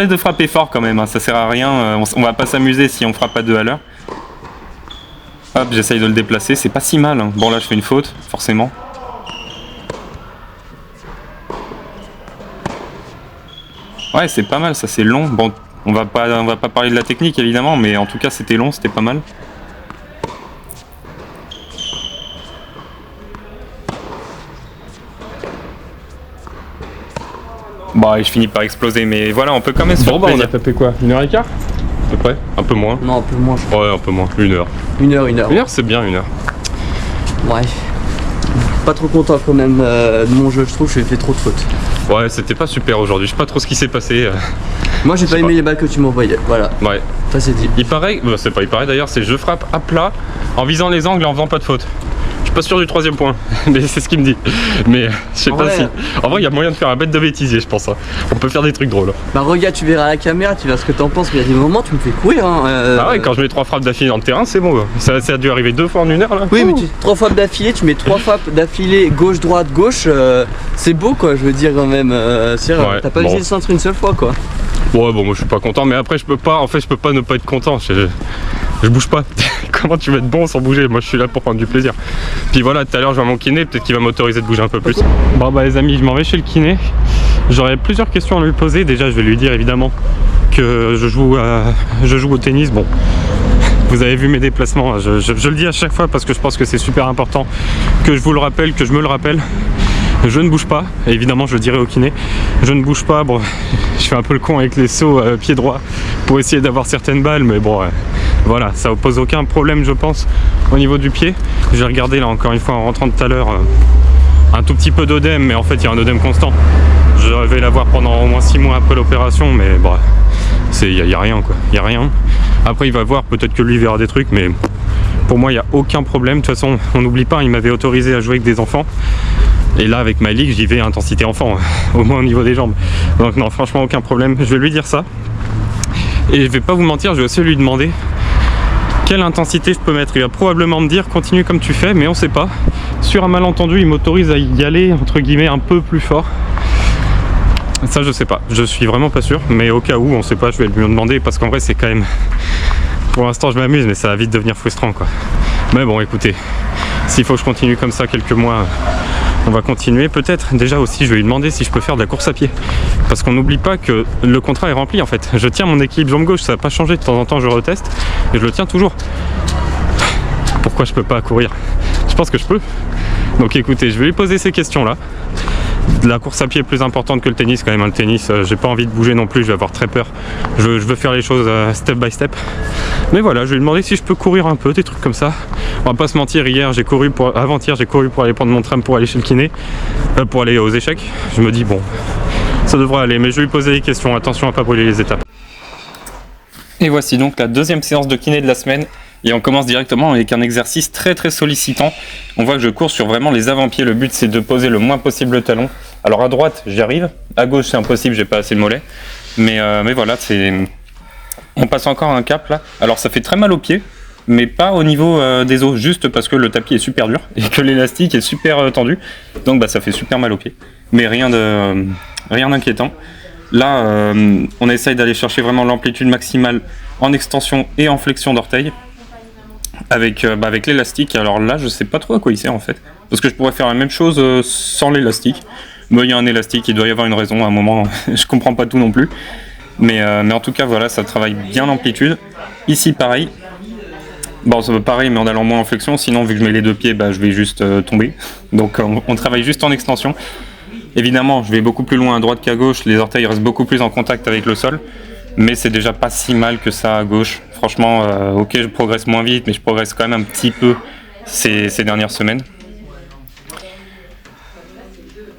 de frapper fort quand même, hein, ça sert à rien, on va pas s'amuser si on frappe à 2 à l'heure. Hop, j'essaye de le déplacer, c'est pas si mal, hein. Bon là je fais une faute, forcément. Ouais, c'est pas mal, ça c'est long. Bon, on va pas parler de la technique évidemment, mais en tout cas c'était long, c'était pas mal. Bah, et je finis par exploser, mais voilà, on peut quand même se faire Bon bah on plaisir. a tapé quoi, 1h15 à peu près? Un peu moins. Non, un peu moins, je crois. Ouais, un peu moins, 1 heure. 1h. 1 heure c'est bien, 1 heure. Ouais. Pas trop content quand même de mon jeu, je trouve que j'ai fait trop de fautes. Ouais, c'était pas super aujourd'hui, je sais pas trop ce qui s'est passé. Moi j'ai pas aimé les balles que tu m'envoyais, voilà. Ouais. Ça c'est dit. Il paraît, bah, c'est pas il paraît d'ailleurs, c'est je frappe à plat en visant les angles et en faisant pas de faute. Je suis pas sûr du 3e point, mais c'est ce qu'il me dit. Mais je sais pas si. En vrai, il y a moyen de faire un bête de bêtisier, je pense. Hein. On peut faire des trucs drôles. Bah regarde, tu verras à la caméra, tu verras ce que t'en penses, mais il y a des moments tu me fais courir hein. Ah ouais, quand je mets 3 frappes d'affilée dans le terrain, c'est bon. Ça a dû arriver 2 fois en 1 heure là. Oui, mais 3 frappes d'affilée, tu mets 3 frappes d'affilée, gauche, droite, gauche, c'est beau quoi, je veux dire quand même. Ouais, T'as pas bon. visé le centre une seule fois quoi. Ouais, bon, moi je suis pas content, mais après je peux pas ne pas être content. Je bouge pas. Comment tu vas être bon sans bouger? Moi je suis là pour prendre du plaisir. Puis voilà, tout à l'heure je vois mon kiné, peut-être qu'il va m'autoriser de bouger un peu plus. Bon bah les amis, je m'en vais chez le kiné. J'aurais plusieurs questions à lui poser. Déjà je vais lui dire évidemment que je joue au tennis. Bon, vous avez vu mes déplacements, je le dis à chaque fois parce que je pense que c'est super important que je vous le rappelle, que je me le rappelle. Je ne bouge pas, et évidemment je le dirai au kiné, je ne bouge pas, bon, je fais un peu le con avec les sauts pied droit pour essayer d'avoir certaines balles, mais bon, voilà, ça ne pose aucun problème je pense au niveau du pied. J'ai regardé là encore une fois en rentrant tout à l'heure un tout petit peu d'œdème, mais en fait il y a un œdème constant. Je vais l'avoir pendant au moins 6 mois après l'opération, mais bon, il n'y a rien quoi, il n'y a rien. Après il va voir, peut-être que lui verra des trucs, mais pour moi il n'y a aucun problème. De toute façon, on n'oublie pas, il m'avait autorisé à jouer avec des enfants. Et là avec ma ligue j'y vais intensité enfant, au moins au niveau des jambes. Donc non, franchement aucun problème, je vais lui dire ça. Et je vais pas vous mentir, je vais aussi lui demander quelle intensité je peux mettre. Il va probablement me dire continue comme tu fais, mais on sait pas. Sur un malentendu il m'autorise à y aller entre guillemets un peu plus fort. Ça je sais pas, je suis vraiment pas sûr, mais au cas où on sait pas, je vais lui demander parce qu'en vrai c'est quand même... Pour l'instant je m'amuse, mais ça va vite devenir frustrant quoi. Mais bon écoutez, s'il faut que je continue comme ça quelques mois, on va continuer. Peut-être déjà aussi je vais lui demander si je peux faire de la course à pied, parce qu'on n'oublie pas que le contrat est rempli en fait. Je tiens mon équilibre jambe gauche, ça n'a pas changé, de temps en temps je reteste et je le tiens toujours. Pourquoi je peux pas courir? Je pense que je peux. Donc écoutez, je vais lui poser ces questions là. La course à pied est plus importante que le tennis quand même. Le tennis, j'ai pas envie de bouger non plus, je vais avoir très peur. Je veux faire les choses step by step. Mais voilà, je vais lui demander si je peux courir un peu, des trucs comme ça. On va pas se mentir, avant-hier j'ai couru pour aller prendre mon tram pour aller chez le kiné, pour aller aux échecs. Je me dis bon, ça devrait aller, mais je vais lui poser des questions, attention à pas brûler les étapes. Et voici donc la deuxième séance de kiné de la semaine. Et on commence directement avec un exercice très très sollicitant. On voit que je cours sur vraiment les avant-pieds. Le but c'est de poser le moins possible le talon. Alors à droite j'y arrive, à gauche c'est impossible, j'ai pas assez de mollets. Mais voilà, on passe encore un cap là. Alors ça fait très mal aux pieds, mais pas au niveau des os, juste parce que le tapis est super dur et que l'élastique est super tendu. Donc ça fait super mal aux pieds. Mais rien d'inquiétant. Là on essaye d'aller chercher vraiment l'amplitude maximale en extension et en flexion d'orteil. Avec l'élastique. Alors là je sais pas trop à quoi il sert en fait, parce que je pourrais faire la même chose sans l'élastique, mais il y a un élastique, il doit y avoir une raison à un moment. Je comprends pas tout non plus, mais en tout cas voilà, ça travaille bien l'amplitude. Ici pareil, bon ça veut pareil mais en allant moins en flexion, sinon vu que je mets les deux pieds je vais juste tomber. Donc on travaille juste en extension. Évidemment je vais beaucoup plus loin à droite qu'à gauche, les orteils restent beaucoup plus en contact avec le sol. mais c'est déjà pas si mal que ça à gauche. Franchement, ok, je progresse moins vite, mais je progresse quand même un petit peu ces dernières semaines.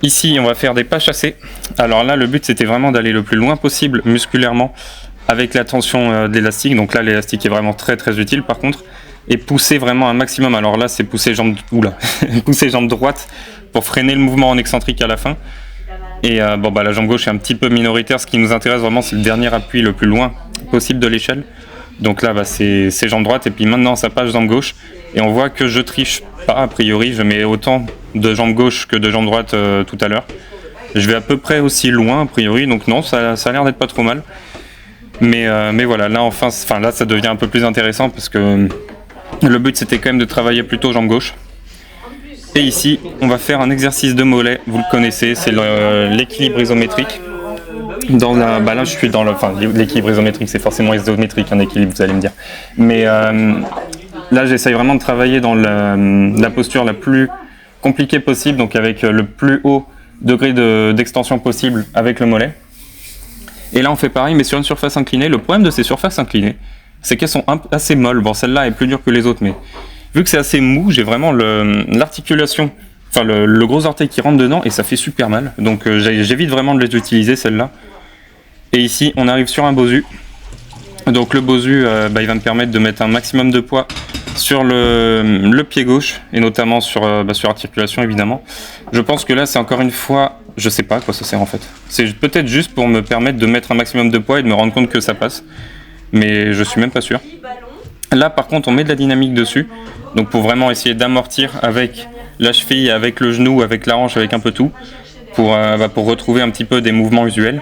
Ici, on va faire des pas chassés. Alors là, le but, c'était vraiment d'aller le plus loin possible musculairement avec la tension d'élastique. Donc là, l'élastique est vraiment très très utile par contre. Et pousser vraiment un maximum. Alors là, c'est pousser jambe, pousser jambe droite pour freiner le mouvement en excentrique à la fin. Et la jambe gauche est un petit peu minoritaire. Ce qui nous intéresse vraiment, c'est le dernier appui le plus loin possible de l'échelle. Donc là, c'est jambe droite. Et puis maintenant, ça passe jambe gauche. Et on voit que je triche pas a priori. Je mets autant de jambe gauche que de jambe droite tout à l'heure. Je vais à peu près aussi loin a priori. Donc non, ça a l'air d'être pas trop mal. Mais voilà, là là, ça devient un peu plus intéressant parce que le but, c'était quand même de travailler plutôt jambe gauche. Et ici, on va faire un exercice de mollet, vous le connaissez, c'est l'équilibre isométrique. Là, je suis dans l'équilibre isométrique, c'est forcément isométrique, un équilibre, vous allez me dire. Mais là, j'essaye vraiment de travailler dans la posture la plus compliquée possible, donc avec le plus haut degré d'extension possible avec le mollet. Et là, on fait pareil, mais sur une surface inclinée. Le problème de ces surfaces inclinées, c'est qu'elles sont assez molles. Bon, celle-là est plus dure que les autres, mais vu que c'est assez mou, j'ai vraiment l'articulation, le gros orteil qui rentre dedans et ça fait super mal. Donc j'évite vraiment de les utiliser, celle-là. Et ici, on arrive sur un bosu. Donc le bosu, il va me permettre de mettre un maximum de poids sur le pied gauche et notamment sur l'articulation évidemment. Je pense que là, c'est encore une fois, je sais pas à quoi ça sert en fait. C'est peut-être juste pour me permettre de mettre un maximum de poids et de me rendre compte que ça passe. Mais je suis même pas sûr. Là par contre on met de la dynamique dessus, donc pour vraiment essayer d'amortir avec la cheville, avec le genou, avec la hanche, avec un peu tout, pour retrouver un petit peu des mouvements usuels.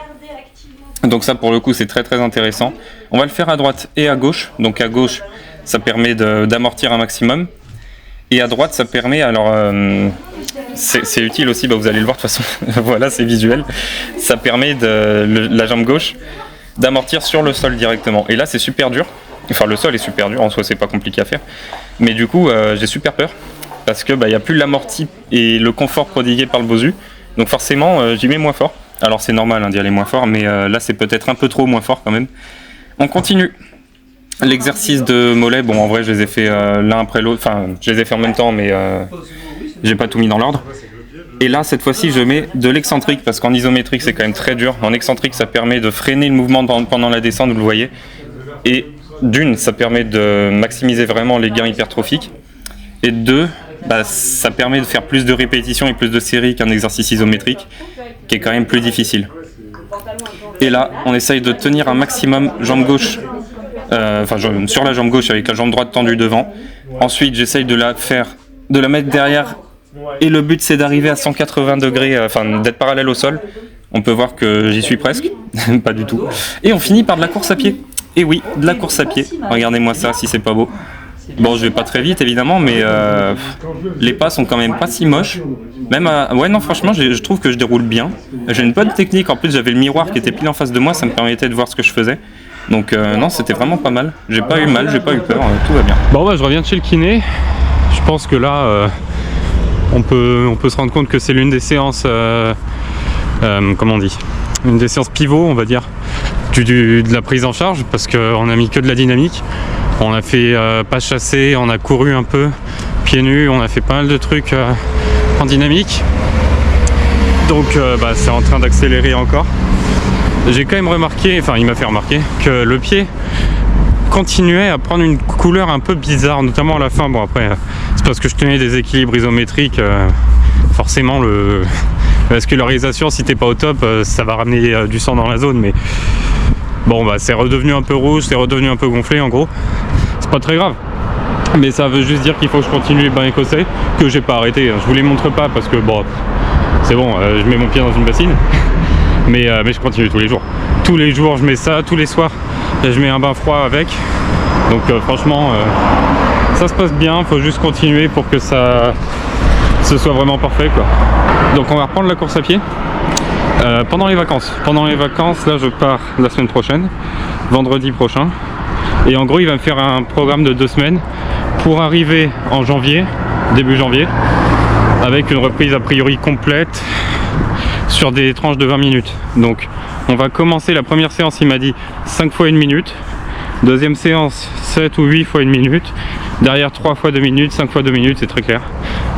Donc ça pour le coup c'est très très intéressant. On va le faire à droite et à gauche, donc à gauche ça permet d'amortir un maximum, et à droite ça permet, alors c'est utile aussi, vous allez le voir de toute façon, voilà c'est visuel, ça permet la jambe gauche d'amortir sur le sol directement. Et là c'est super dur, enfin le sol est super dur, en soi c'est pas compliqué à faire, mais du coup j'ai super peur, parce que y a plus l'amorti et le confort prodigué par le bosu, donc forcément j'y mets moins fort. Alors c'est normal d'y aller moins fort, mais là c'est peut-être un peu trop moins fort quand même. On continue. L'exercice de mollet, en vrai je les ai fait l'un après l'autre, je les ai fait en même temps, mais j'ai pas tout mis dans l'ordre. Et là, cette fois-ci, je mets de l'excentrique, parce qu'en isométrique, c'est quand même très dur. En excentrique, ça permet de freiner le mouvement pendant la descente, vous le voyez. Et d'une, ça permet de maximiser vraiment les gains hypertrophiques. Et deux, ça permet de faire plus de répétitions et plus de séries qu'un exercice isométrique, qui est quand même plus difficile. Et là, on essaye de tenir un maximum jambe gauche, sur la jambe gauche avec la jambe droite tendue devant. Ensuite, j'essaye de la mettre derrière. Et le but c'est d'arriver à 180 degrés, d'être parallèle au sol. On peut voir que j'y suis presque, pas du tout. Et on finit par de la course à pied. Et oui, de la course à pied. Regardez-moi ça si c'est pas beau. Bon, je vais pas très vite évidemment, mais les pas sont quand même pas si moches. Franchement, je trouve que je déroule bien. J'ai une bonne technique, en plus j'avais le miroir qui était pile en face de moi, ça me permettait de voir ce que je faisais. Donc non, c'était vraiment pas mal. J'ai pas eu mal, j'ai pas eu peur, tout va bien. Bon je reviens de chez le kiné. Je pense que là... On peut se rendre compte que c'est l'une des séances, une des séances pivots, on va dire, de la prise en charge, parce qu'on a mis que de la dynamique. On a fait pas chassé, on a couru un peu, pieds nus, on a fait pas mal de trucs en dynamique. Donc c'est en train d'accélérer encore. J'ai quand même remarqué, il m'a fait remarquer que le pied continuait à prendre une couleur un peu bizarre, notamment à la fin. Bon après c'est parce que je tenais des équilibres isométriques, forcément la vascularisation, si t'es pas au top, ça va ramener du sang dans la zone, mais c'est redevenu un peu rouge, c'est redevenu un peu gonflé en gros. C'est pas très grave, mais ça veut juste dire qu'il faut que je continue les bains écossais, que j'ai pas arrêté. Je vous les montre pas parce que c'est bon, je mets mon pied dans une bassine. Mais je continue tous les jours. Tous les jours je mets ça, tous les soirs je mets un bain froid avec. Donc franchement ça se passe bien, faut juste continuer pour que ce soit vraiment parfait quoi. Donc on va reprendre la course à pied pendant les vacances. Pendant les vacances, là je pars la semaine prochaine, vendredi prochain. Et en gros il va me faire un programme de 2 semaines pour arriver en janvier, début janvier, avec une reprise a priori complète sur des tranches de 20 minutes. Donc on va commencer la première séance, il m'a dit 5 fois 1 minute. Deuxième séance 7 ou 8 fois 1 minute. Derrière 3 fois 2 minutes, 5 fois 2 minutes, c'est très clair.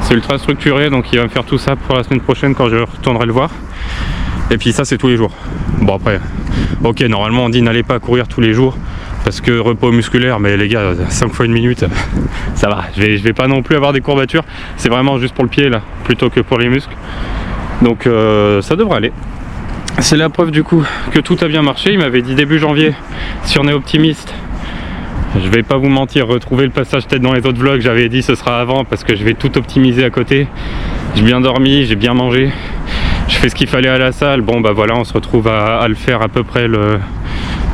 C'est ultra structuré, donc il va me faire tout ça pour la semaine prochaine quand je retournerai le voir. Et puis ça c'est tous les jours. Bon après, ok, normalement on dit n'allez pas courir tous les jours parce que repos musculaire, mais les gars, 5 fois 1 minute, ça va. Je vais pas non plus avoir des courbatures, c'est vraiment juste pour le pied là, plutôt que pour les muscles. Donc ça devrait aller. C'est la preuve du coup que tout a bien marché. Il m'avait dit début janvier, si on est optimiste, je vais pas vous mentir, retrouver le passage peut-être dans les autres vlogs, j'avais dit ce sera avant parce que je vais tout optimiser à côté. J'ai bien dormi, j'ai bien mangé, je fais ce qu'il fallait à la salle. Bon bah voilà, on se retrouve à le faire à peu près le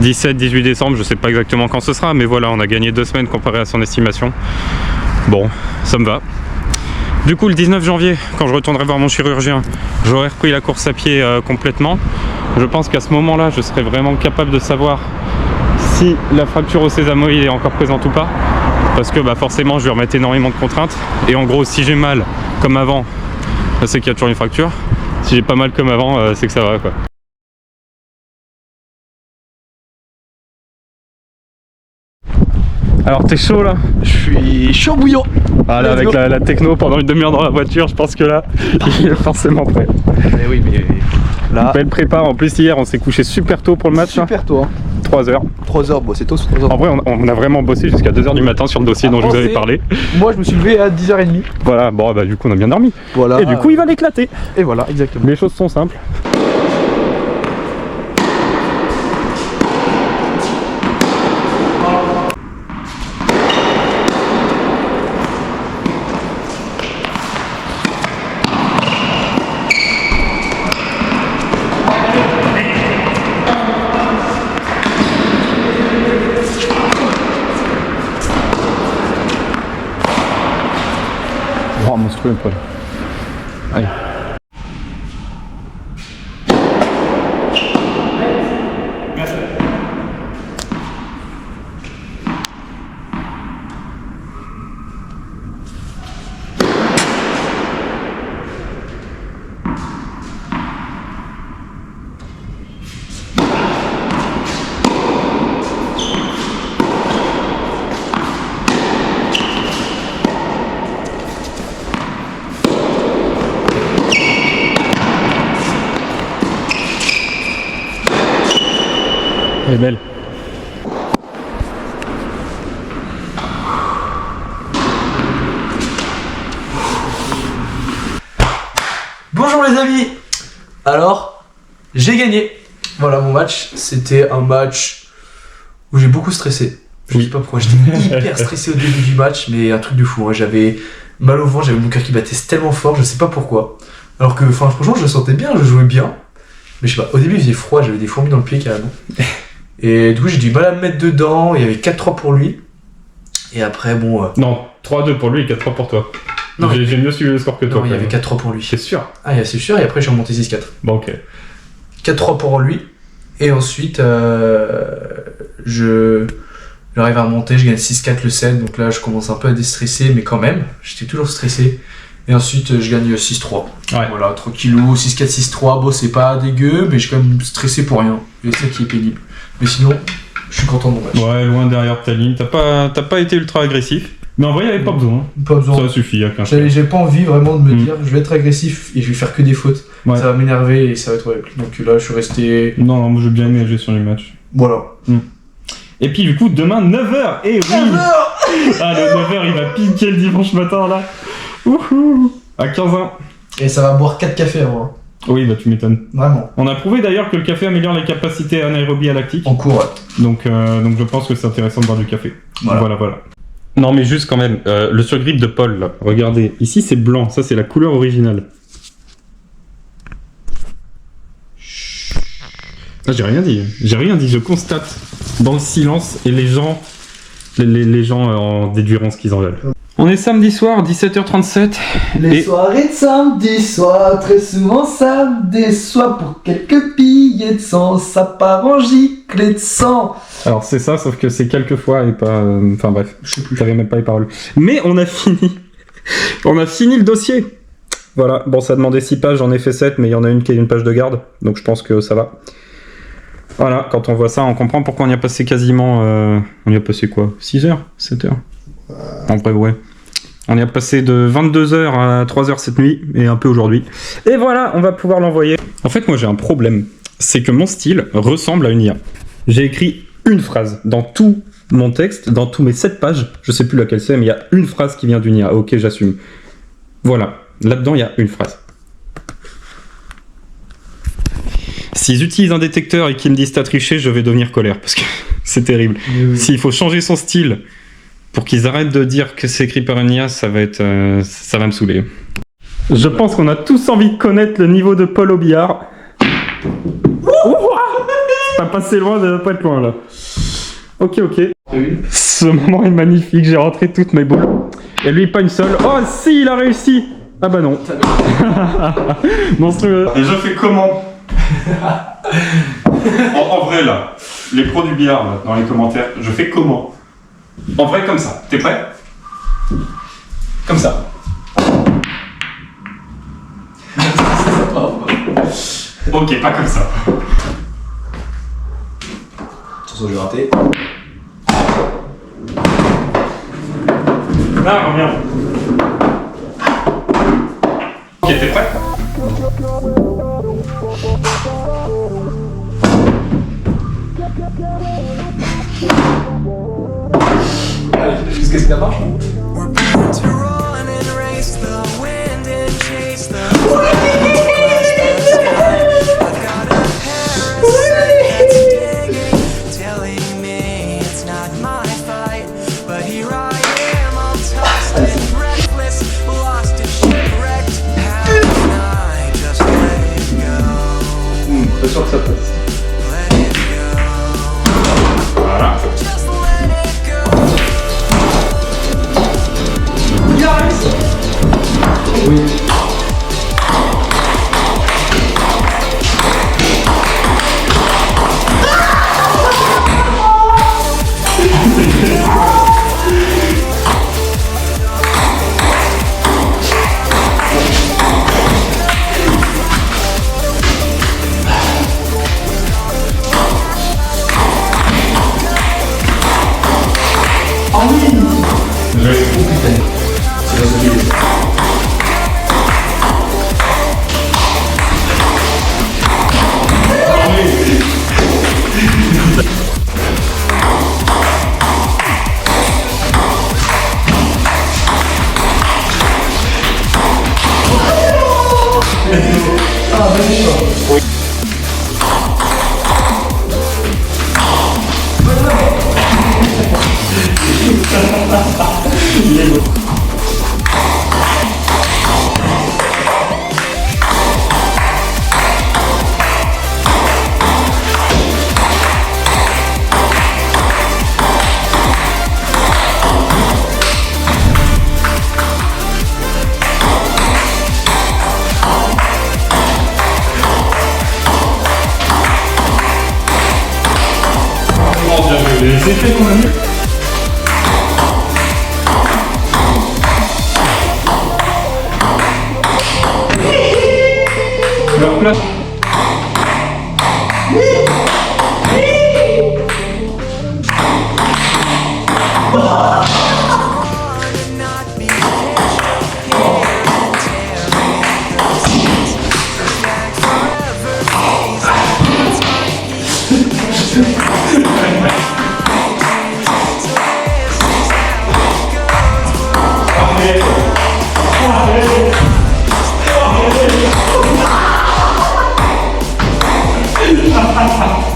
17-18 décembre, je sais pas exactement quand ce sera, mais voilà, on a gagné 2 semaines comparé à son estimation. Bon, ça me va. Du coup le 19 janvier, quand je retournerai voir mon chirurgien, j'aurai repris la course à pied complètement. Je pense qu'à ce moment-là, je serai vraiment capable de savoir si la fracture au sésamoïde est encore présente ou pas. Parce que bah, forcément, je vais remettre énormément de contraintes. Et en gros, si j'ai mal comme avant, c'est qu'il y a toujours une fracture. Si j'ai pas mal comme avant, c'est que ça va quoi. Alors t'es chaud là? Je suis chaud bouillant. Ah là, avec la techno pendant une demi-heure dans la voiture, je pense que là, il est forcément prêt. Mais oui, mais là... Belle prépa, en plus hier on s'est couché super tôt pour le match. Super tôt, hein. 3 heures. 3 heures, bon c'est tôt, c'est 3 heures. En vrai on a vraiment bossé jusqu'à 2 heures du matin sur le dossier dont je vous avais parlé. Moi je me suis levé à 10h30. Voilà, bon bah du coup on a bien dormi. Voilà. Et du coup il va l'éclater. Et voilà, exactement. Les choses sont simples. Oh, monstrueux, Paul. Allez. Elle est belle. Bonjour les amis. Alors, j'ai gagné. Voilà mon match. C'était un match où j'ai beaucoup stressé. Je sais pas pourquoi, j'étais hyper stressé au début du match, mais un truc de fou. Hein. J'avais mal au ventre, j'avais mon cœur qui battait tellement fort, je sais pas pourquoi. Alors que, franchement, je le sentais bien, je jouais bien. Mais je sais pas, au début il faisait froid, j'avais des fourmis dans le pied carrément. Et du coup j'ai du mal à me mettre dedans, il y avait 4-3 pour lui. Et après bon... Non, 3-2 pour lui et 4-3 pour toi. Non, j'ai mieux suivi le score que toi. Non, il y avait 4-3 pour lui. C'est sûr. Ah c'est sûr, et après je suis remonté 6-4. Bon ok. 4-3 pour lui, et ensuite j'arrive à remonter, je gagne 6-4 le set, donc là je commence un peu à déstresser, mais quand même, j'étais toujours stressé. Et ensuite je gagne 6-3. Ouais. Voilà, tranquillou, 6-4, 6-3, bon c'est pas dégueu, mais je suis quand même stressé pour rien. Et c'est ça qui est pénible. Mais sinon, je suis content de mon match. Ouais, loin derrière ta ligne, t'as pas été ultra agressif. Mais en vrai, il n'y avait pas besoin. Pas besoin. Ça suffit, à 15. J'ai pas envie vraiment de me dire, je vais être agressif et je vais faire que des fautes. Ouais. Ça va m'énerver et ça va être horrible. Donc là, je suis resté... Non, moi j'ai bien aimé la gestion du match. Voilà. Et puis du coup, demain, 9h. Et oui. Ah, le 9h, il va piquer le dimanche matin, là. Wouhou. À 15h. Et ça va boire 4 cafés avant. Oui, bah tu m'étonnes. Vraiment. On a prouvé d'ailleurs que le café améliore les capacités anaérobie à lactique. En cours, ouais. Donc je pense que c'est intéressant de boire du café. Voilà. Non mais juste quand même, le surgrip de Paul là, regardez, ici c'est blanc, ça c'est la couleur originale. Ah, j'ai rien dit, je constate dans le silence et les gens en déduiront ce qu'ils en veulent. On est samedi soir, 17h37. Les soirées de samedi soir, très souvent ça me déçoit. Pour quelques billets de sang, ça part en giclée de sang. Alors c'est ça, sauf que c'est quelques fois et pas... Enfin bref, Je sais plus. t'avais même pas les paroles. Mais on a fini. On a fini le dossier. Voilà, bon ça demandait 6 pages, j'en ai fait 7, mais il y en a une qui est une page de garde, donc je pense que ça va. Voilà, quand on voit ça, on comprend pourquoi on y a passé quasiment... on y a passé quoi, 6 heures 7 heures En vrai, ouais. On y a passé de 22h à 3h cette nuit, et un peu aujourd'hui. Et voilà, on va pouvoir l'envoyer. En fait, moi j'ai un problème, c'est que mon style ressemble à une IA. J'ai écrit une phrase dans tout mon texte, dans tous mes 7 pages, je sais plus laquelle c'est, mais il y a une phrase qui vient d'une IA. Ok, j'assume. Voilà, là-dedans il y a une phrase. S'ils utilisent un détecteur et qu'ils me disent t'as triché, je vais devenir colère, parce que c'est terrible. Oui. S'il faut changer son style pour qu'ils arrêtent de dire que c'est écrit par une IA, ça va me saouler. Je pense qu'on a tous envie de connaître le niveau de Paul au billard. T'as passé loin de pas être loin là. Ok. Ce moment est magnifique, j'ai rentré toutes mes boules. Et lui pas une seule. Oh si, il a réussi. Ah bah non. Monstrueux. Et je fais comment en vrai là, les pros du billard là, dans les commentaires, je fais comment? En vrai comme ça, t'es prêt? Comme ça. Ok, pas comme ça. Attention, je vais rater. Ah, reviens. Ok, t'es prêt? Allez, jusqu'à ce que ça marche. Pas sûr que ça passe. Voilà. Il a réussi. Oui. C'est fait ton ami. Leur place.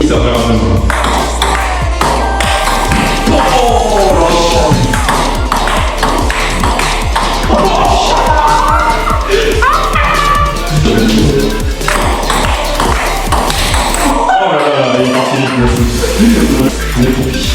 Ça va vraiment. Oh là là, il est parti vite. On est compris.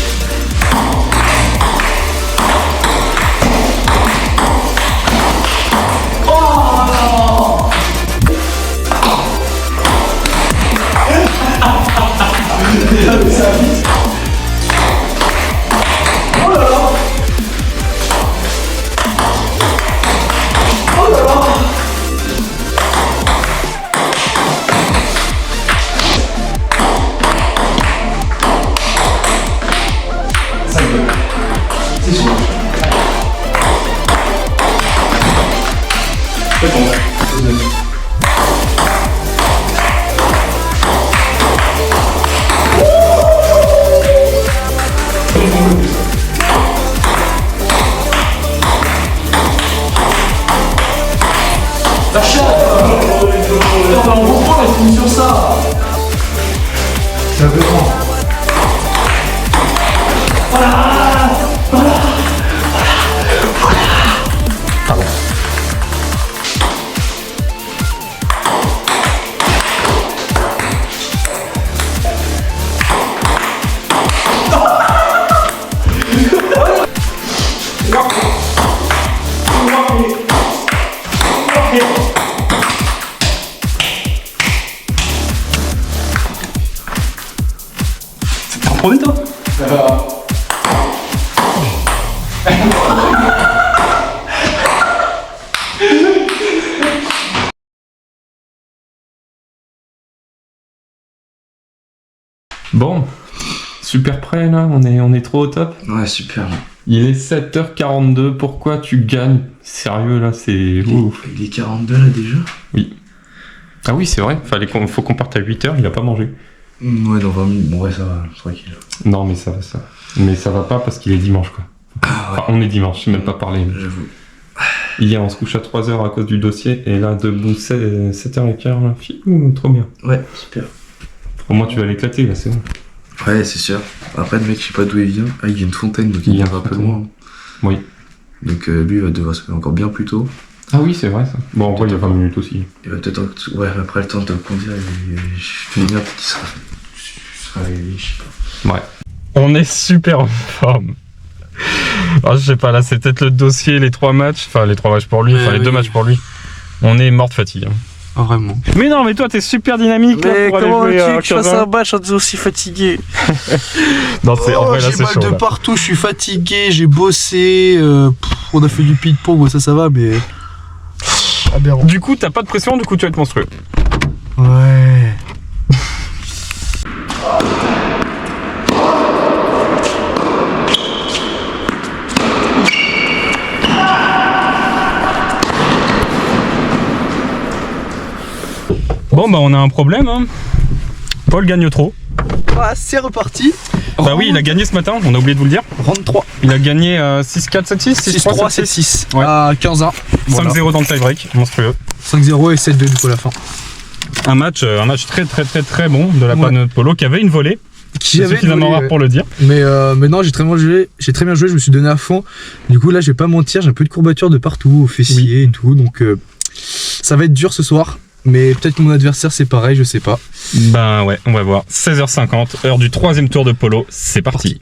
C'était un premier toi? Bon, super prêt là, on est trop au top. Ouais, super. Il est 7h42, pourquoi tu gagnes? Sérieux là, c'est ouf. Il est 42 là déjà. Ah oui, c'est vrai, faut qu'on parte à 8h, il a pas mangé. Ouais, dans 20 minutes. Bon, ouais, ça va, tranquille. Non, mais ça va, ça. Mais ça va pas parce qu'il est dimanche quoi. Ah ouais. Enfin, on est dimanche, je sais même pas parler. J'avoue. Hier, on se couche à 3h à cause du dossier, et là, debout 7h15, là. Ouh, trop bien. Ouais, super. Au moins, tu vas l'éclater là, c'est bon. Ouais, c'est sûr. Après, le mec, je sais pas d'où il vient. Ah, il vient de Fontaine, donc il vient un peu loin. Oui. Donc lui, il va devoir se faire encore bien plus tôt. Ah oui, c'est vrai ça. Bon, en vrai, il y a 20 minutes aussi. Il va peut-être... Ouais, après le temps de te conduire, je vais dire qu'il sera réveillé, je sais pas. Ouais. On est super en forme. Alors, je sais pas, là c'est peut-être le dossier, les 3 matchs, enfin les 3 matchs pour lui, enfin les 2 matchs pour lui. On est mort de fatigue. Hein. Oh, vraiment. Mais non, mais toi t'es super dynamique là, Mais pour aller comment jouer veux-tu à que je fasse 15 ans. un match en étant aussi fatigué? Non, c'est en vrai là J'ai c'est mal chaud. de Là. partout, je suis fatigué, j'ai bossé, on a fait du ping-pong, ouais, ça va, mais... Aberrant. Du coup, t'as pas de pression, du coup tu vas être monstrueux. Ouais... Bon bah on a un problème. Hein. Paul gagne trop. Ah, c'est reparti. Bah oui, il a gagné ce matin, on a oublié de vous le dire. Round 3. Il a gagné 6-4, 7-6, 6-3, 7-6. Ouais. À 15-1. Voilà. 5-0 dans le tie-break, monstrueux. 5-0 et 7-2 du coup à la fin. Un match très bon de la part de notre Polo qui avait une volée. Qui C'est avait suffisamment rare pour le dire. Mais non, j'ai très bien joué, je me suis donné à fond. Du coup là, je vais pas mentir, j'ai un peu de courbature de partout, au fessier et tout, donc ça va être dur ce soir. Mais peut-être que mon adversaire c'est pareil, je sais pas. Ben ouais, on va voir. 16h50, heure du 3e tour de Polo, c'est parti.